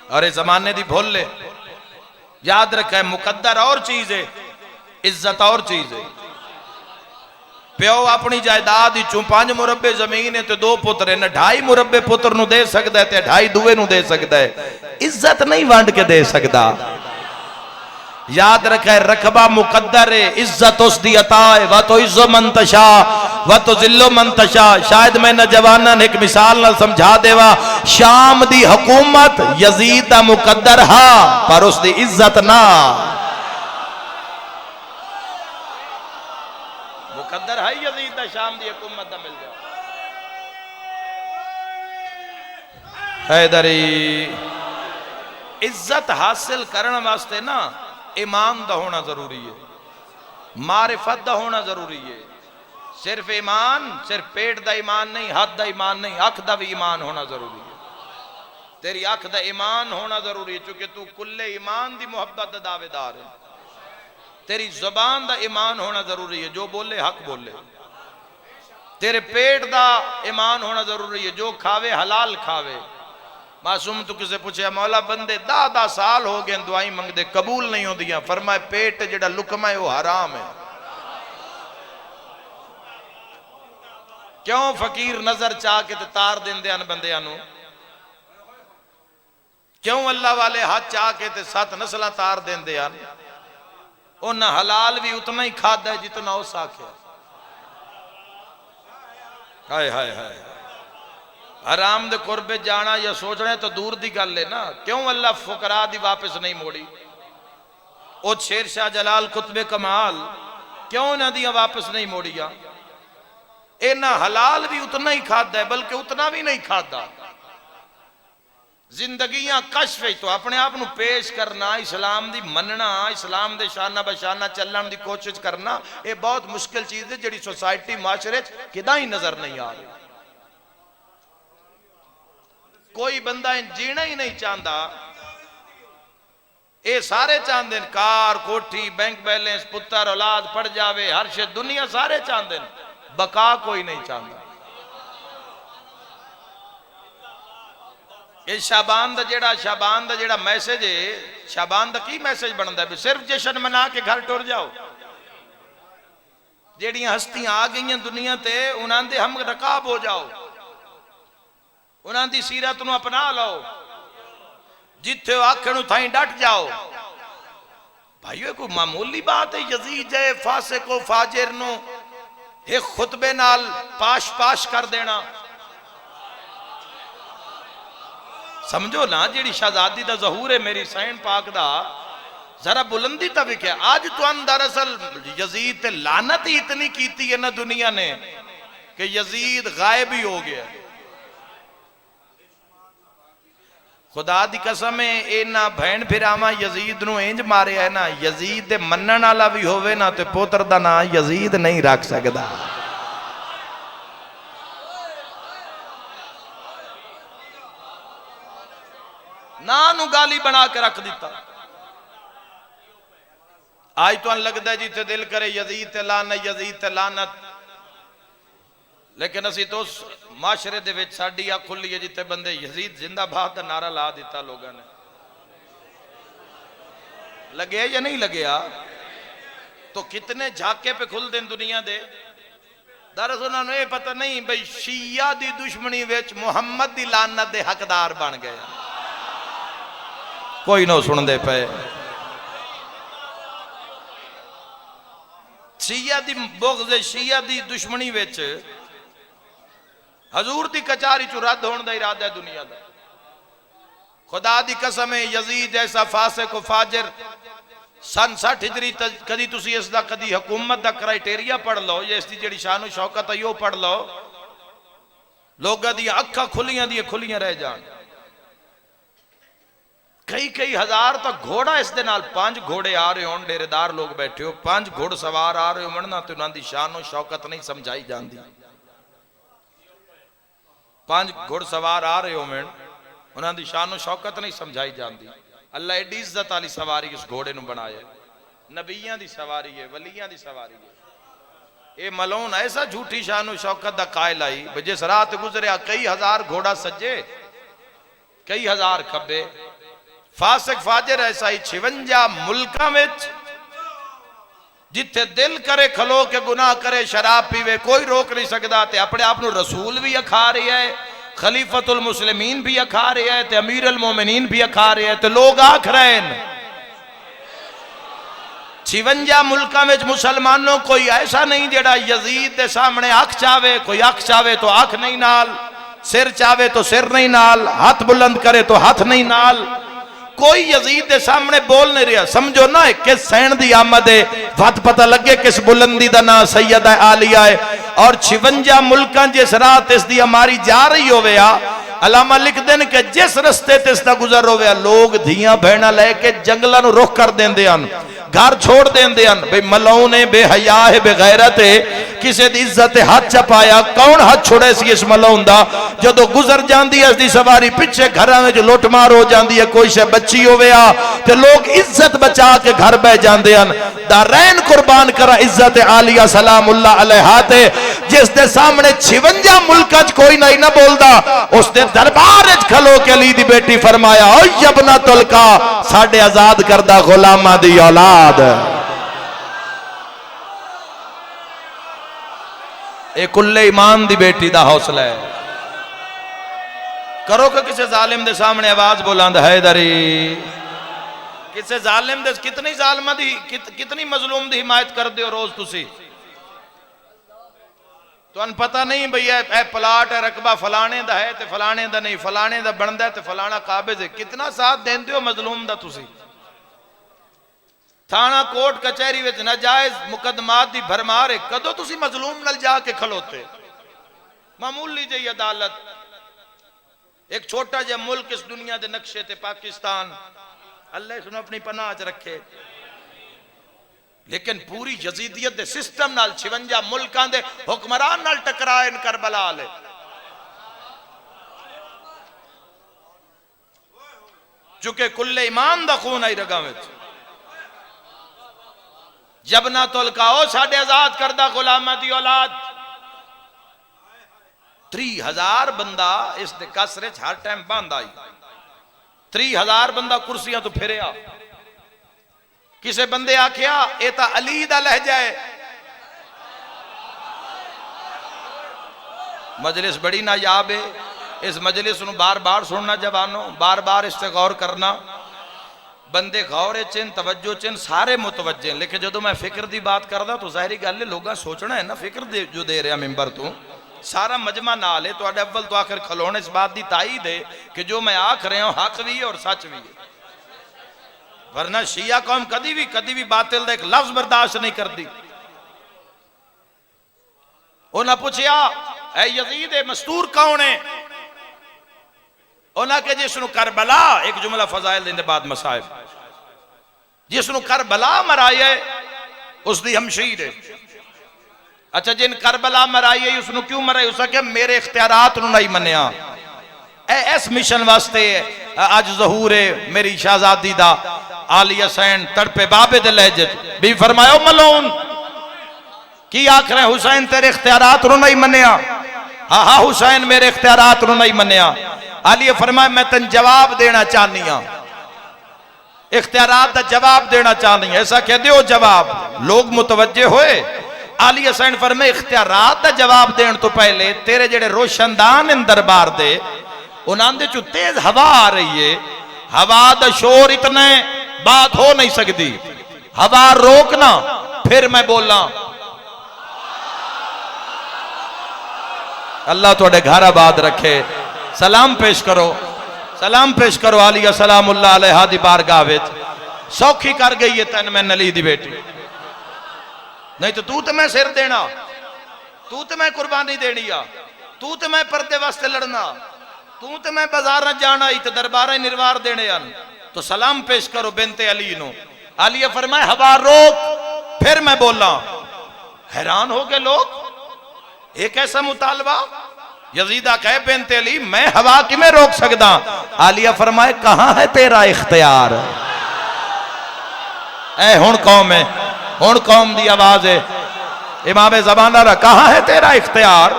और इस जमाने दी भुल ले। याद रखा है मुकद्दर और चीज है, इज्जत और चीज है। प्यो अपनी जायदाद चों 5 मुरब्बे जमीन है तो 2 पुत्र है, 2.5 मुरब्बे पुत्र नूं दे सकदा है ते 2.5 दूए नूं दे सकदा है, इज्जत नहीं वंड के दे सकदा। याद रखा है रकबा मुकद्दर है, इज्जत उसदी अता है, व तो इज्जो मंतशा व तो जिल्लो मंतशा। शायद मैं नौजवाना ने एक मिसाल नाल समझा देवा, शाम दी हुकूमत यजीद दा मुकद्दर हा पर उसदी इज्जत ना। मुकद्दर है यजीद दा, शाम दी हुकूमत दा मिल जाए। हैदरी इज्जत हासिल करने वास्ते ना ईमान दा होना जरूरी है, मारिफत दा होना जरूरी है। सिर्फ ईमान, सिर्फ पेट दा ईमान नहीं, हाथ दा ईमान नहीं, अख दा भी ईमान होना जरूरी है। तेरी अख दा ईमान होना जरूरी है, क्योंकि तू कुल्ले ईमान दी मोहब्बत दा दावेदार है। तेरी जुबान दा ईमान होना जरूरी है, जो बोले हक बोले। तेरे पेट दा ईमान होना जरूरी है, जो खावे हलाल खावे। मासूम तो किसे पूछे मौला बंदे 10 साल हो गए दुआई मंगदे कबूल नहीं होंदियां, फरमाए पेट जेड़ा लुकमा है वो हराम है। क्यों फकीर नजर चाह के ते तार देंदे अन बंदियां नूं, क्यों अल्लाह वाले हाथ चाह के ते 7 नस्लां तार देंदे अन। उन्हें हलाल भी उतना ही खादा है जितना उस आखे। हाय हाय हाय, हराम दे कुरबे जाना या सोचना है तो दूर दी गल है ना। क्यों अल्लाह फुकरा दी वापस नहीं मोड़ी, ओ शेर शाह जलाल कुतबे कमाल क्यों ना दिया वापस नहीं मोड़िया। इन्ना हलाल भी उतना ही खादा है, बल्कि उतना भी नहीं खादा। जिंदगियां कश्फ तो अपने आप नूं पेश करना, इस्लाम दी मनना, इस्लाम दे शाना बशाना चलने की कोशिश करना, ये बहुत मुश्किल चीज है जिहड़ी सोसाइटी माशरे किदा ही नजर नहीं आ रही। कोई बंदा जीना ही नहीं चाहता, ये सारे चाहते हैं कार कोठी बैंक बैलेंस पुत्र औलाद पड़ जावे हर शे दुनिया सारे चाहते हैं, बका कोई नहीं चाहता। ये शाबान दा जेड़ा मैसेज है, शाबान दा की मैसेज बनता है? सिर्फ जश्न मना के घर टुर जाओ। जेड़ियां हस्तियां आ गई दुनिया ते उन्हां दे हम रकाब हो जाओ, उन्हां दी सीरत नूं अपना लो, जिथे आखण थाई डट जाओ। भाईओ कोई मामूली बात है यजीद जै फासिक व फाजिर नूं एक खुतबे नाल पाश पाश कर देना? समझो ना, जेड़ी शहजादी दा ज़हूर है मेरी सैन पाक दा, जरा बुलंदी तक विख्या। आज तुम दरअसल यजीद ते लानत ही इतनी कीती है ना दुनिया ने कि यजीद गायब ही हो गया। खुदा दी कसम है, इना भैन फिरावा यजीद नूं इंज मारिया है ना, यजीद दे मनण वाला भी होवे ना ते पुत्र दा नाम यजीद नहीं रख सकदा। ना नूं गाली बना के रख दिता। आज तो लगता है जिथे दिल करे यजीद ते लानत, यजीद ते लानत, लेकिन असी तो माशरे दे विच साडी आ खुली है जिथे बंदे यजीद जिंदाबाद का नारा ला दिता लोगों ने। लगे या नहीं लगे? तो कितने झाके पे खुल दें दुनिया दे। दरअसल उन्होंने ये पता नहीं भाई शिया दी दुश्मनी विच मुहम्मद दी लानत दे हकदार बन गए। कोई ना सुनते पे। शिया दी बुग़्ज़, शिया दी दुश्मनी विच हजूर दी कचारी चु रद्द होने का इरादा है दुनिया का। खुदा दी कसम है, यजीद जैसा फासिक व फाजिर सन 60 हिजरी कदी तुसी इसदा कदी हुकूमत दा क्राइटेरिया पढ़ लो, या इसकी जिहड़ी शान शौकत है यो पढ़ लो, लोगों दी अखां खुलियां दी खुलियां रह जान। कई कई हजार तक घोड़ा इस दे नाल 5 घोड़े आ रहे हो, डेरेदार लोग बैठे हो, 5 घोड़ सवार आ रहे हो ना, तो उन्हां दी शान शौकत नहीं समझाई जाती। 5 घुड़सवार आ रहे हो मैं, उन्हां दी शान शौकत नहीं समझाई जाती। अल्लाह एडी इज्जत वाली सवारी इस घोड़े नूं बनाया। नबियां दी सवारी है, वलियां दी सवारी है। ये मलौन ऐसा झूठी शान शौकत दा कायल आई, जिस रात गुजरिया कई हजार घोड़ा सज्जे, कई हजार खब्बे। फासिक फाजिर ऐसा ही 56 मुल्कां विच जिथे दिल करे खलो के गुनाह करे, शराब पीवे, कोई रोक नहीं सकता। ते अपने आप को रसूल भी अखा रहा है, खलीफतुल मुस्लिमीन भी अखा रहा है, ते अमीर अल मोमिनीन भी अखा रहा है, ते लोग आख रहे हैं। 56 मुल्कां में मुसलमानों कोई ऐसा नहीं जेड़ा यजीद के सामने अख चावे। कोई अख चावे तो अख नहीं नाल, सिर चावे तो सिर नहीं नाल, हाथ बुलंद करे तो हाथ नहीं नाल। कोई यजीद के सामने बोल नहीं रहा। समझो ना किस सैन दी आमद है, वत पता लगे किस बुलंदी का नाम सैयदा आलिया है। और 56 मुल्कां जिस रात इसकी हमारी जा रही होवे, अलामा लिख देन कि जिस रस्ते ते इसका गुजर होवे, लोग धियां बहना लैके जंगलों को रुख कर देंदे हन, घर छोड़ देंदे हन। भाई मलौन है, बेहया है, बेगैरत है, किसी की इज्जत हाथ चपाया। कौन हाथ छोड़े सी इस मलौन दा? जदों गुजर जाती है इसकी सवारी पिछे घरों में लुटमार हो जाती है, कोई शे बच्ची होवे ते लोग इज्जत बचा के घर बह जाते हैं। दारैन कुर्बान करा इज्जत आलिया सलामुल्लाह अलैहा ते, जिस दे सामने 56 मुल्कां च कोई नहीं ना बोलता, उसने दरबार च खलो के अली दी बेटी फरमाया, ओ यबना तुलका, साडे आजाद करदा गुलामां दी औलाद। एक कुल्ले ईमान दी बेटी दा हौसला है। करो कि किसी जालिम दे सामने आवाज बुलंद हैदरी, किसी जालिम दे कितनी जालिमा दी कितनी मजलूम दी हिमायत कर दे रोज तुसी। तो पता नहीं भैया ए प्लाट है, रकबा फलाने दा है ते फलाने दा नहीं, फलाने दा बनदा है ते फलाना काबिज है। कितना साथ देंदे हो मजलूम दा तुसी। थाना कोर्ट कचहरी विच नाजायज मुकदमात दी भरमार है, कदों तुसी मजलूम नाल जाके खलोते। मामूली जी अदालत, एक छोटा जिहा मुल्क इस दुनिया के नक्शे ते पाकिस्तान, अल्लाह इसनूं अपनी पनाह च रखे, लेकिन पूरी यजीदियत दे सिस्टम नाल 56 मुल्कां दे हुक्मरान नाल टकराए इन करबला वाले। चुके कुल्ले ईमान दा खून आई रगां विच। जबना तुलकाओ साडे आजाद करदा गुलामां दी औलाद। 3000 बंदा इस दे कसरे च हर टाइम बंद आई। 3000 बंदा कुर्सियां तो फिरिया। किसे बंदे आख्या ये तो अली दा लहजा है, मजलिस बड़ी नायाब है। इस मजलिस नूं बार बार सुनना जवानों, बार बार इस ते गौर करना। बंदे गौर चिन तवज्जो चिन सारे मुतवज्जे, लेकिन जो मैं फिक्र की बात करदा तो जाहिर गल है लोगों सोचना है ना फिक्र जो दे रहा मिंबर तू सारा मजमा नाल है तो अव्वल तो आखिर खलोने इस बात की ताईद है कि जो मैं आख रहा हूँ हक भी है और सच भी है। वरना शिया कौम कभी भी बातिल दा एक लफ्ज बर्दाश्त नहीं करती। उन्हें पूछया ऐ यजीद मस्तूर कौन है? उन्हें के जिसनू करबला, एक जुमला फजाइल देने बाद मसाइब, जिसनू करबला मराया उसकी हमशीर है। अच्छा जिन करबला मराई है उसनू क्यों मराई? उस क्या मेरे इख्तियारात नू नहीं मनिया। इस मिशन वास्ते अज जहूर है मेरी शहजादी दा आली हुसैन तड़पे बाबे दे लहजे भी फरमायो मलून की आख रहे हुसैन तेरे इख्तियारात नू नहीं मनिया? हाँ हाँ हुसैन मेरे इख्तियारात नू नहीं मनिया। आली फरमाया मैं तेन जवाब देना चाहनी हाँ, इख्तियारात का जवाब देना चाहनी है। ऐसा कह दो जवाब लोग मुतवज्जे होए। आली हुसैन फरमाए इख्तियारात का जवाब देने तो पहले तेरे जेड़े रोशनदान इन दरबार दे उन्होंने चो तेज हवा आ रही है। हवा का शोर इतना बात हो नहीं सकती, हवा रोकना फिर मैं बोला। अल्लाह थोड़े घर आबाद रखे। सलाम पेश करो, सलाम पेश करो आलिया सलामुल्लाह अलैहा दी बारगाह विच। सौखी कर गई है तन मैं नली दी बेटी, नहीं तो तू तो मैं सिर देना, तू तो मैं कुर्बानी देनी आ, तू तो मैं पर्दे वास्ते लड़ना, तू तो मैं बाजार जाना ही तो दरबार निर्वार देने आन। तो सलाम पेश करो बिनते अली नो। आलिया फरमाए हवा रोक फिर मैं बोला। हैरान हो गए लोग, एक ऐसा मुतालबा। यजीदा कहे बिनते अली मैं हवा किमें रोक सकदा? आलिया फरमाए कहां है तेरा इख्तियार? ऐ हुण कौम है, हुण कौम दी आवाज है। इमाम ज़माना रा कहां है तेरा इख्तियार?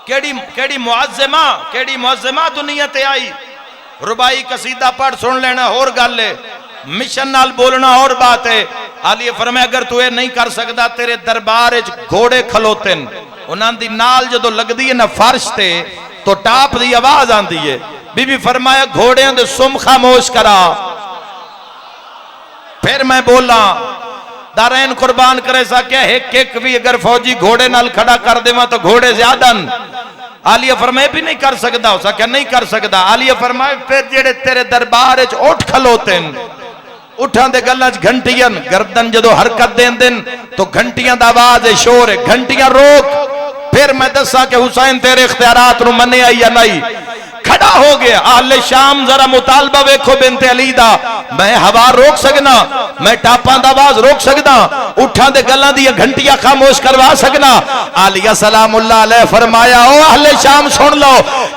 केड़ी केड़ी मुअज्जिमा दुनिया ते आई। रुबाई कसीदा पढ़ सुन लेना और गल है, मिशन नाल बोलना और बात है। आलिया फरमाया अगर तू ये नहीं कर सकता तेरे दरबार विच घोड़े खलोते उन्हां दी नाल जदों लगदी है ना फर्श ते तो टाप दी आवाज आंदी है। बीबी फरमाया घोड़ियां दे सुम खामोश करा फिर मैं बोला। दारैन कुर्बान करे सा क्या एक एक भी अगर फौजी घोड़े नाल खड़ा कर देवा तो घोड़े ज्यादा। आलिया फरमाए भी नहीं कर सकता, उसा क्या नहीं कर सकता। आलिया फरमाए फिर जेड़े तेरे दरबार विच उठ खलोते उठां दे गल्लां च घंटियां गर्दन जदों हरकत देंदे तो घंटियां दा आवाज है, शोर है, घंटियां रोक फिर मैं दसा कि हुसैन तेरे इख्तियारात नूं मन्निया या नहीं। खड़ा हो गया आहले शाम, जरा मुतालबा वेखो बिनते अली दा। मैं हवा रोक सकना, मैं टापां दा आवाज रोक सकदा, उठां दे गल्लां दी घंटियां खामोश करवा सकना। आलिया सलामुल्लाह अलैह फरमाया ओ आहले शाम सुन लो,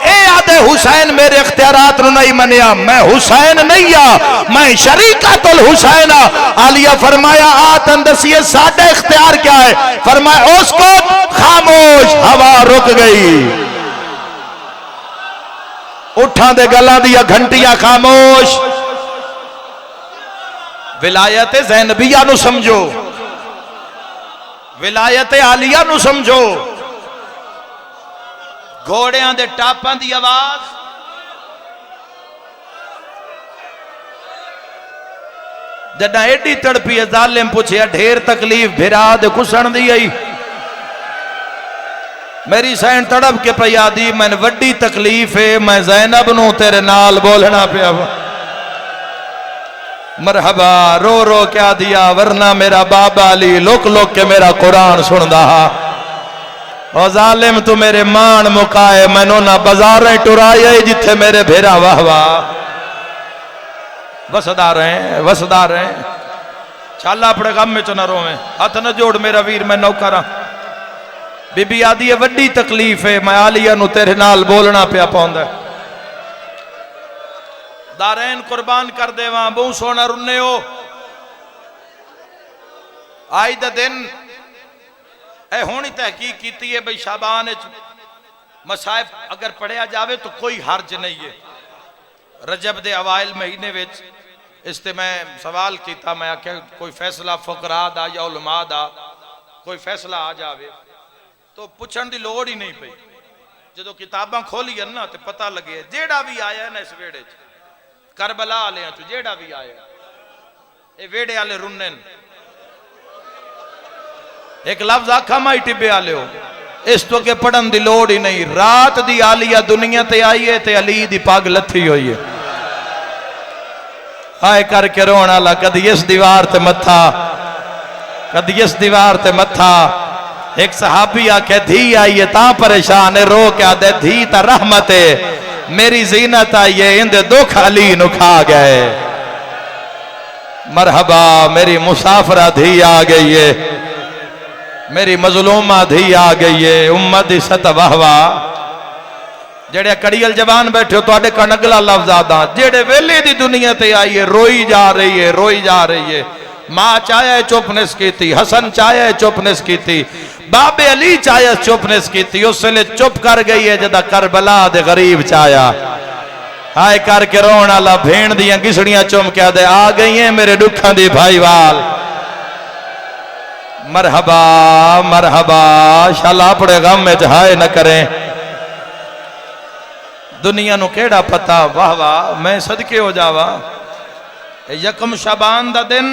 ए आदे हुसैन मेरे इख्तियारात नूं नहीं मनिया। मैं हुसैन नहीं आ, मैं शरीकतुल हुसैन आ। आलिया फरमाया आ तन दसिए साडा इख्तियार क्या है? फरमाया उसको खामोश, हवा रुक गई, उठा दे गला दिया घंटियां खामोश। विलायत ज़ैनबिया नु समझो, विलायत आलिया नु समझो। घोड़ियां दे टापां दी आवाज, जदा एडी तड़पी है जालिम पूछया ढेर तकलीफ भिरा दे कुसण दी आई। मेरी सैन तड़प के पई आदी मैंने वड्डी तकलीफ है, मैं ज़ैनब नू तेरे नाल बोलना पिया। मरहबा रो रो क्या दिया, वरना मेरा बाबा अली लुक लुक के मेरा कुरान सुनदा। ओ जालिम तू मेरे मान मुकाए, मैनू ना बाजारें टुराए जिथे मेरे भेरा वाह वाह। वसदा रहे चल अपने गम में च न रोवे, हथ न जोड़ मेरा वीर मैं नौकरा। बीबी आदि है वड्डी तकलीफ है, मैं आलिया नू तेरे नाल बोलना पिया पाउंदा। दारैन कुर्बान कर देवा बहु सोना रुन्ने हो। आज दा दिन ए हुण तहकीक कीती है भाई शाबान मसाइब अगर पढ़िया जावे तो कोई हर्ज नहीं है। रजब दे अवाइल महीने विच इस ते मैं सवाल किया, मैं आख्या कोई फैसला फकरा दा या उलमा दा कोई फैसला आ जावे। तो पुछण दी लोड़ ही नहीं पई। जो किताबां खोलियन ना तो पता लगे जेड़ा भी आया ना इस वेड़े च करबला वाले चो जेड़ा भी आया ये वेड़े वाले रुन्ने एक लफ्ज आखा माई टिब्बे वाले हो इस तो के पढ़न दी लोड़ ही नहीं। रात दी आलिया दुनिया ते आई है ते अली दी पग लथी हुई है। हाय करके रोण वाला कदी इस दीवार ते मथा कदी इस दीवार ते मथा। एक सहाबी आखे धी आई है ता परेशान है रो क्या दे धी ता रहमत है मेरी जीनत आई है इंदे दुख अली नु खा गए। मरहबा मेरी मुसाफरा धी आ गई है मेरी मजलूमा धी आ गई है। उम्मत दी सत वाह वाह। जेड़े कड़ियल जवान बैठे हो तुहाडे कन अगला लफ्ज आदा जेड़े वेले दी दुनिया ते आई है रोई जा रही है रोई जा रही है। मां चाहे चुपनेस की थी हसन चाहे चुपनेस की थी बाबे अली चाहे चुपनेस की थी उस वेले चुप कर गई है जदा करबला दे गरीब चाया। हाय करके रोण वाला भेण दियां घिसड़ियां चुम के दे आ गई है मेरे दुखां दी भाईवाल। मरहबा मरहबा शाला अपने गम में हाय न करें दुनिया नु केड़ा पता। वाह वाह मैं सदके हो जावा यकम शबान दा दिन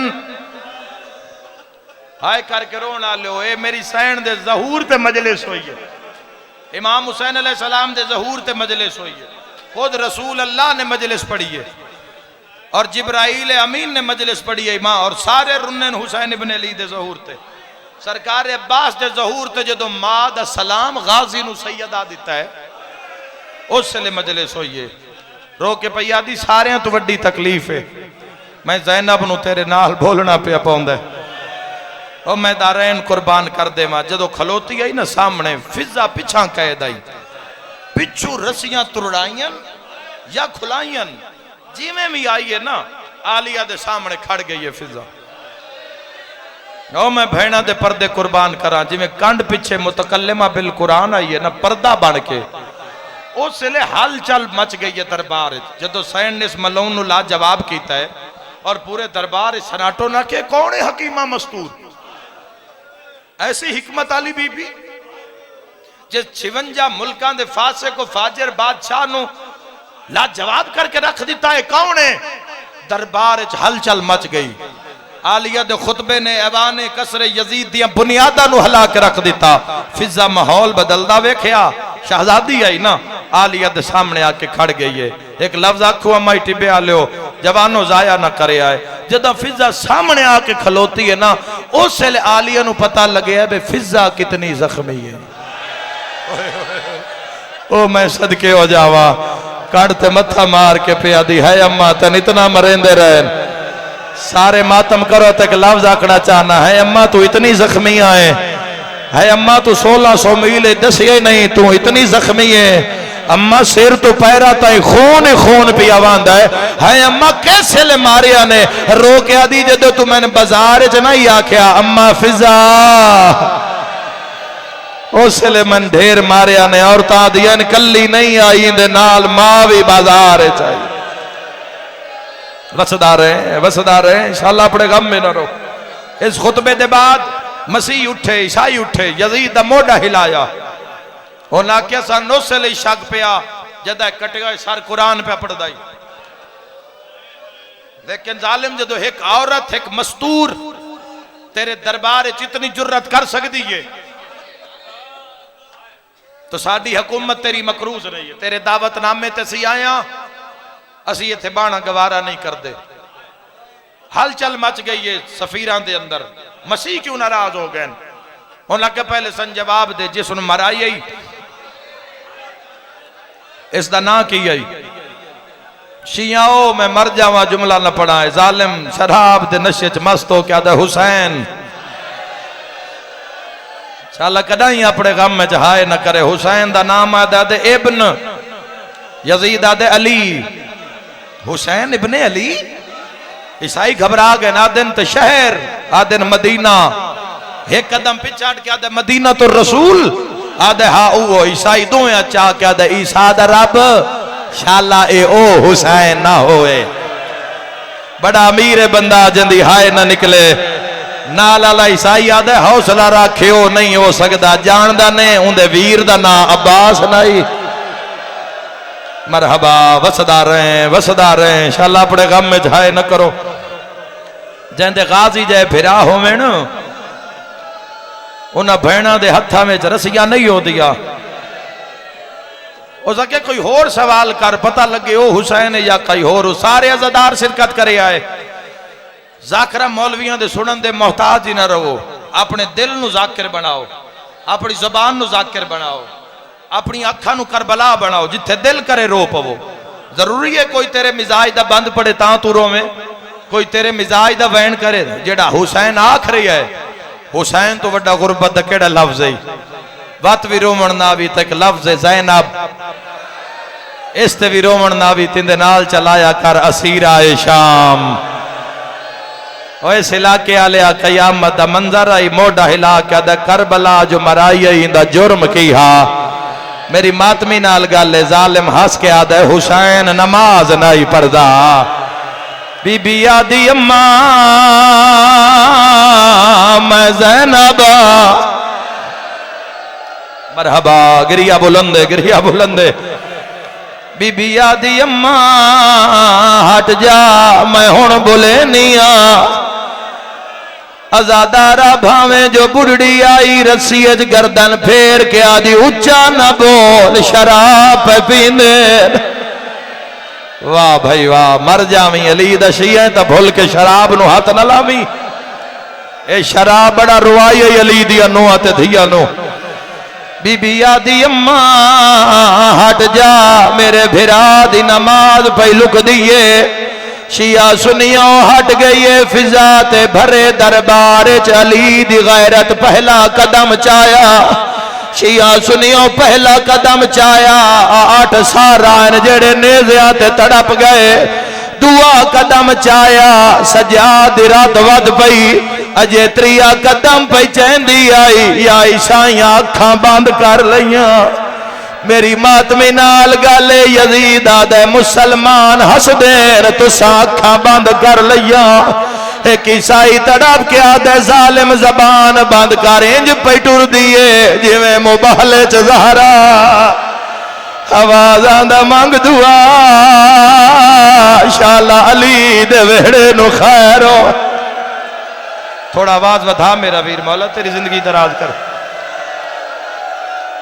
हाय करके रोण वाले ए मेरी सैन दे ज़हूर ते मजलिस हुई है। इमाम हुसैन अलैहिस्सलाम दे ज़हूर ते मजलिस हुई है। खुद रसूल अल्लाह ने मजलिस पढ़ी है और जिब्राइल अमीन ने मजलिस पढ़ी है मां और सारे रुन्नन हुसैन इब्न अली दे ज़हूर ते सरकार अब्बास दे ज़हूर ते जदों मां दा सलाम गाजी नु सैयदा दिता है उस ले मजलिस हुई है। रो के पई आदी सारे तो वड्डी तकलीफ है मैं ज़ैनब नु तेरे नाल बोलना पिया पाउंदा ओ मैं दारैन कुर्बान कर देवा। जदों खलोती आई ना सामने फिजा पिछा कैद आई पिछू रस्सियां तुरड़ाइयन या खुलाइयन जिवें भी आई है ना आलिया दे सामने खड़ गई है फिजा। ओ मैं भेणा दे पर्दे कुर्बान करा जिवें कंड पिछे मुतकल्लिमा बिल कुरान आई है ना पर्दा बन के उस ले हलचल मच गई है दरबार। जदों सैन ने इस मलून नु ला जवाब किया है और पूरे दरबार सनाटो ना के कौन है हकीमा मस्तूर ऐसी हिकमत आली बीबी जे 56 मुल्कां दे फासे को फाजिर बादशाह नु ला जवाब करके रख दिता है कौन है। दरबार हलचल मच गई। आलिया दे खुतबे ने ऐवाने कसरे यजीद दियां बुनियादां नु हिला के रख दिता। फिजा माहौल बदलदा वेख्या शहजादी आई ना आलिया दे सामने आके खड़ गई है। एक लफ्ज आखो अम्मा टिब्बे आलियो जवानों जाया ना करे आए। जदा फिजा सामने आके खलोती है ना उस ले आलिया नु पता लगे है बे फिजा कितनी जख्मी है। ओ मैं सदके हो जावा कड़ते मथा मार के पिया दी है अम्मा तन इतना मरेंदे रहे सारे मातम करो तक लफ्ज आखना चाहना है अम्मा तू इतनी जख्मी है अम्मा तू 1600 मील दसिए नहीं तू इतनी जख्मी है। अम्मा सिर तो पैरा ताई खून पिया वांदा है अम्मा कैसे ले मारिया ने रो के आदि जदों तू मैंने बाजार च नहीं आख्या अम्मा फिजा उसले मन ढेर मारिया ने औरतां दियां कल्ली नहीं आई दे नाल मां भी बाजार च आई। वसदा रहे इंशाअल्लाह अपने गम में न रो। इस खुतबे दे बाद मसीह उठे ईसाई उठे यजीद दा मोढा हिलाया उन्हें आख्या सन उस ले शक पिया जदा कटिया सर कुरान पे पढ़दा। लेकिन जालिम जदों एक औरत एक मस्तूर तेरे दरबार च इतनी जुर्रत कर सकती है तो साडी हुकूमत तेरी मकरूज नहीं है। तेरे दावतनामे ते सी आया असी इत्थे बाणा गवारा नहीं करते। हलचल मच गई है सफीरां दे अंदर मसीह क्यों नाराज हो गए। उन्हें के पहले सन जवाब दे जिस मराई आई इसका ना की आई शियाओ मैं मर जावा जुमला न पढ़ा है। जालिम शराब दे नशे च मस्त हो क्या हुसैन शाला कदाई अपने गम में हाय न करे। हुसैन दा नाम आदा दे इब्न यजीद आदे अली हुसैन इब्ने अली। ईसाई घबरा गए आदिन तो शहर आदिन मदीना एक कदम पिछा हट के आदे मदीना तो रसूल आदे हा वो ईसाई दो चाह के आदे ईसा दा रब शाला ए ओ हुसैन ना होए। बड़ा अमीर बंदा जंदी हाय ना निकले नाल वाला ईसाई आदे हौसला रखियो नहीं हो सकता जानदा ने उनके वीर दा ना अब्बास नहीं। मरहबा वसदा रहे इंशाअल्लाह अपने गम में जाए न करो। जैंदे गाजी जाए फिरा होवे न उन्हां भैणा दे हत्थां में रस्सियां नहीं होंदियां। उस अगे कोई होर सवाल कर पता लगे ओ हुसैन या कोई होर। सारे अज़ादार शिरकत करे आए। जाकिरा मौलवियां दे सुनन दे मोहताज ही ना रहो। अपने दिल नू जाकिर बनाओ, अपनी जबान नू जाकिर बनाओ, अपनी अखां नू करबला बनाओ। जिथे दिल करे रो पवो। जरूरी है कोई तेरे मिजाज दा बंद पड़े तां तू रोवे, कोई तेरे मिजाज दा वैन करे। जेड़ा हुसैन आख रही है हुसैन तो वड्डा गुरबत दा केड़ा लफ्ज है। वत भी रोवण ना भी तक लफ्ज है ज़ैनब। इस ते भी रोवण ना भी तिंदे नाल चलाया कर असीरा ए शाम। इस इलाके आले कयामत दा मंजर आई मोढ़ा हिला के दा करबला जो मराई आई इंदा जुर्म की हा। मेरी मातमी नाल गल है जालिम हंस के आदा हुसैन नमाज नहीं पढ़दा। बीबी आदी अम्मा मैं ज़ैनबा। मरहबा गिरिया बुलंदे। बीबी आदी अम्मा हट जा मैं हुण बोले निया। अजादारा भावे जो बुढ़ी आई रस्सी गर्दन फेर के आदि उच्चा न बोल शराब पींदे। वाह भाई वाह मर जावी अली दशी है तो भुल के शराब नु हाथ न लावी। ए शराब बड़ा रुआई है अली दिया नो ते धिया नो। बीबी आदी अम्मा हट जा मेरे भिरा दी नमाज पई लुक दिए। शिया सुनियो हट गई है फिजा ते भरे दरबार च अली दी गैरत पहला कदम चाया। शिया सुनियो पहला कदम चाया। 8 सारान जेड़े नेज़िया ते तड़प गए। दुआ कदम चाया सजाद रात वध पई। अजे 3 कदम पे चैंदी आई या ईसाइयां अखां बंद कर लिया। मेरी मातमी नाल गल यजीद आदे मुसलमान हसदे तुसा अखां बंद कर लिया। एक ईसाई तड़प के आदे जालिम जबान बंद कर इंज पे टुर दिए जिवें मुबाहले च ज़हरा। आवाज आंदा मंग दुआ शाला अली दे वेड़े नु खैर हो। थोड़ा आवाज वधा मेरा वीर मौला तेरी जिंदगी दराज कर।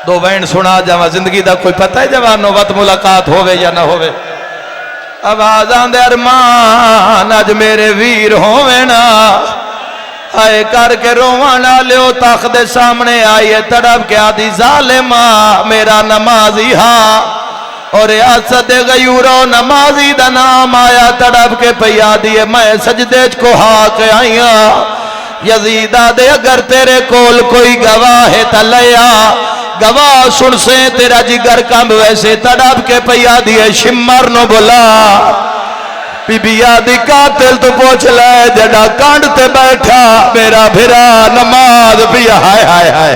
2 वैन सुना जावा जिंदगी दा कोई पता है जवानो वत मुलाकात होवे या ना होवे। आवाज आंदे अरमान अज मेरे वीर होवे ना। आए करके रोवन लियो तख दे सामने आई है तड़प के आदि जालिमा मेरा नमाजी हा। और असद गयूरो नमाजी दा नाम आया तड़प के पैया दिए मैं सजदे को हाक आईया। यजीदा दे अगर तेरे कोल कोई गवाह है तलया गवाह सुन से तेरा जिगर कम वैसे तड़प के पैया दिए शिमर नो बोला। बीबिया दी कातिल तू पूछ ले जड़ा कांड ते बैठा मेरा भिरा नमाज पिया। हाय हाय हाय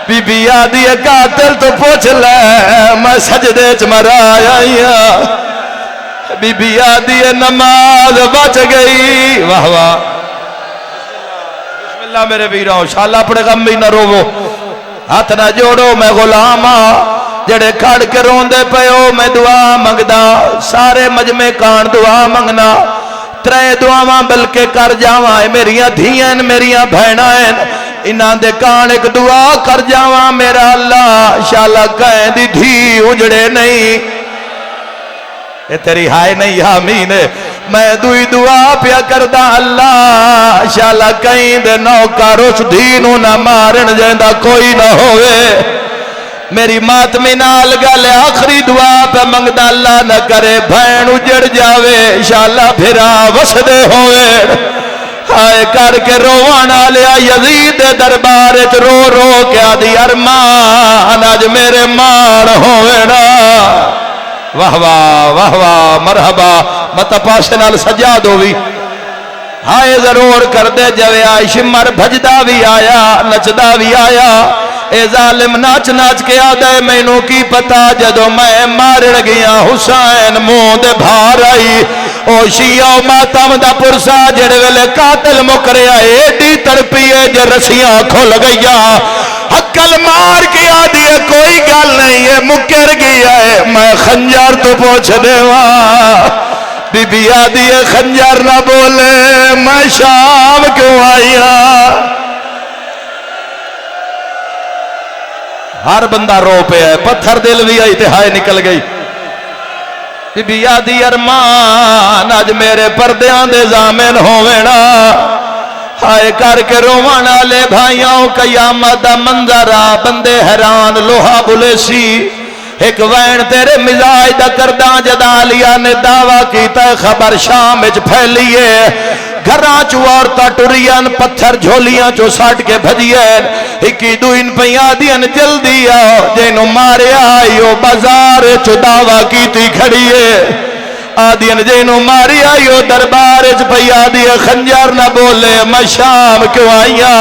बीबिया दी कातिल तू पूछ ले मैं सजदे च मराया। बीबिया दी नमाज बच गई। वाह वाह बिस्मिल्लाह मेरे वीरों शाला अपने गम भी न रोवो हाथ ना जोड़ो। मैं गुलाम जड़े खड़ के रोंदे पयो मैं दुआ मंगदा। सारे मजमे कान दुआ मंगना 3 दुआवां बल्कि कर जावा। मेरिया धियां मेरिया भैणा इन्हां दे कान एक दुआ कर जावा। मेरा अल्लाह शाला कह दी धी उजड़े नहीं ये तेरी हाय नहीं आमीन। मैं दुई दुआ पिया करदा अल्लाह शाला कहीं दे नौकर उस धी नू ना मारन जैंदा कोई ना होवे। मेरी मातमी नाल गल आखिरी दुआ पे मंगदा अल्लाह न करे भैन उजड़ जावे शाला फिरा वसदे होवे। हाय करके रोवन आलिया यजीद दे दरबार च रो रो के आदि अरमान अज मेरे मान होवे ना। वाह वाह मरहबा मत पासे नाल सजा दो भी। हाय जरूर कर दे जवे शिमर भजदा भी आया नचदा भी आया। ए जालिम नाच नाच के आदे मैनू की पता जदों मैं मारन गया हुसैन मुंह दे भार आई ओ शिया मातम दा पुरसा जेड़े वेले कातिल मुकरिया एडी तड़पी है जे रस्सियां खुल गईया हक्कल मार के आदि है कोई गल नहीं है मुकर गया है मैं खंजर तो पूछ देवा बीबी आदि है खंजर ना बोले मैं शाम क्यों आया। हर बंदा रो पे है पत्थर दिल भी आई ते हाय निकल गई। बीबी आदि अरमान अज मेरे पर्दियां दे जामिन होवेना हाय करके रोवन वाले भाइयों कयामत दा मंजर आ बंदे हैरान लोहा बुलेसी एक वैन तेरे मिजाज दा करदा जदालिया ने दावा कीता खबर शाम विच फैली है घरां चो औरतां टुरियन पत्थर झोलियां चो सट के भजियन इक्की दुइन पईयां दियन जल्दी आओ जेनू मारिया यो बाजार चो दावा कीती खड़ी है आदियन जेनू मारिया यो दरबार च पई आदि खंजर ना बोले मैं शाम क्यों आईया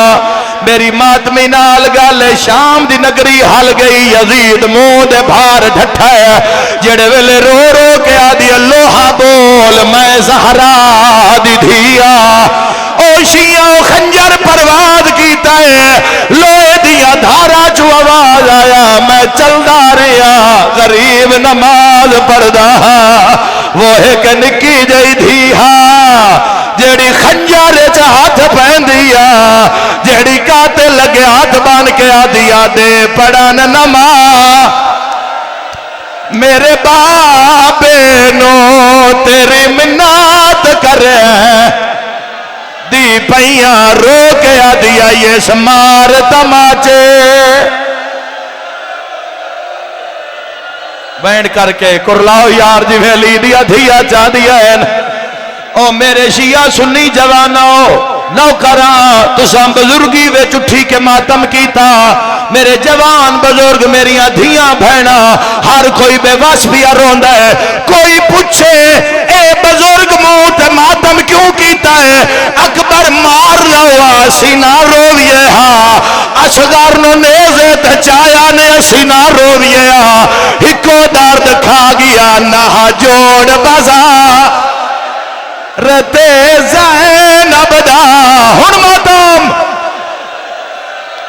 मेरी मातमी नाल गल शाम दी नगरी हल गई यजीद मुंह दे भार ढठा जेड़े वेले रो रो के आदि लोहा बोल मैं ज़हरा दी धिया ओ शिया खंजर परवाज कीता है लोहे दिया धारा चो आवाज आया मैं चलदा रहा गरीब नमाज पढ़दा वो एक निक्की जई धी जेड़ी खंजर च हाथ पैंदी जेड़ी काते लगे हाथ बन के आदिया दे पढ़न नमा मेरे बाबे नो तेरी मिन्नत करे दी पैया रो के आदिया ये समार तमाचे बैंड करके कुरलाओ यार जिवें ली दिया धिया चा दिया है ओ मेरे शिया सुन्नी जवानो नौकरा तुसा बुजुर्गी विच उठी के मातम कीता मेरे जवान बुजुर्ग मेरिया धियां भैणा हर कोई बेवस भी रोंदा है कोई पूछे ए बुजुर्ग मुंह ते मातम क्यों कीता है अकबर मार रहा सीना रोविए असगर नो नेज़े ते चाया ने सीना रोविए हिको दर्द खा गया ना जोड़ बजा रते ज़ैनब दा हुण मातम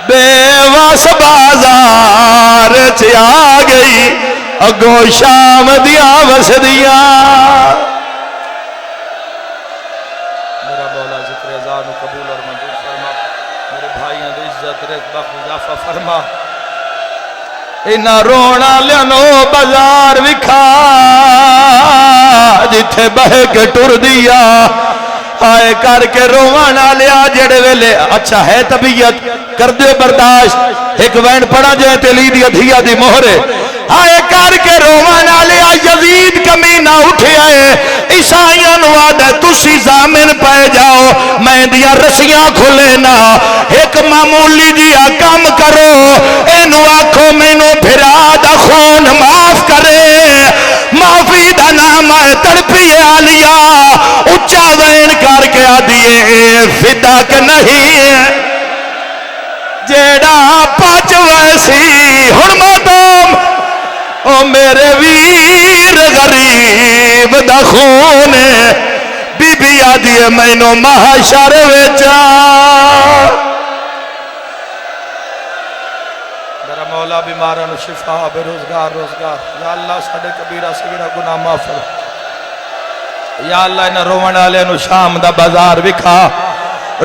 बेवस बाजार च आ गई अगों शाम दिया वसदिया मेरा मौला ज़िक्र ज़ान कबूल और मंजूर फरमा मेरे भाइयों दी इज्जत रिज़्क़ इज़ाफ़ा फरमा इना रोना लियानो बाजार विखा जिथे बह के टुर दिया आए करके रोवन लिया जेड़े वेले अच्छा है तबीयत कर दे बर्दाश्त एक वैन पड़ा जाए तेली दी अधिया दी मोहरे आए करके रोवन लिया यजीद कमीना उठे आए ईसाइयां नु आदे तुसी जामिन पै जाओ मैं दिया रस्सियां खुले ना एक मामूली जिहा काम करो एनू आखो मैनू फिरा दा खून माफ करे माफी दा नाम है तड़पी आलिया उच्चा वैन करके आदिए फिदक नहीं जेड़ा पच वैसी हुण मातम ओ मेरे वीर गरीब दा खून बीबी आदिए मैनू महशर विच मेरा मौला बीमारां नूं शिफा बेरोजगार रोजगार या अल्लाह साडे कबीरा सगीरा गुनाह माफ फरमा या अल्लाह इन्हां रोवण वालियां नूं शाम दा बाजार विखा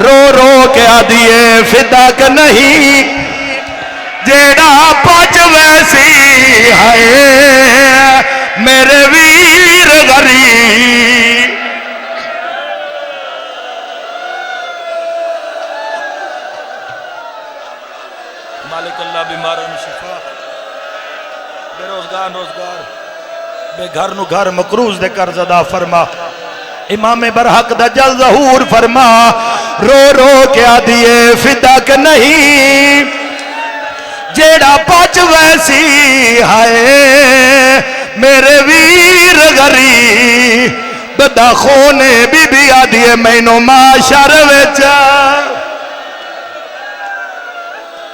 रो रो के आदिए फिदक नहीं जेड़ा पच वैसी है मेरे वीर गरीब मालिक अल्लाह बीमारों में शिफा बेरोजगार रोजगार बेघर नु घर मकरूज दे कर्ज अदा फरमा इमाम बरहक दा जल ज़हूर फरमा रो रो के आदिए फिदक नहीं जेड़ा पच वैसी है मेरे वीर गरीब दा खून बीबी आदिए मैनू माशर विच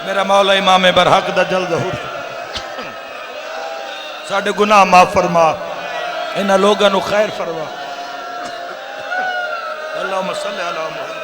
मेरा मौला इमाम बरहक दा जल ज़हूर साडे गुनाह माफ फरमा इन्हां लोगां नू खैर फरमा
अल्लाहुम्मा सल्लि अला मुहम्मद।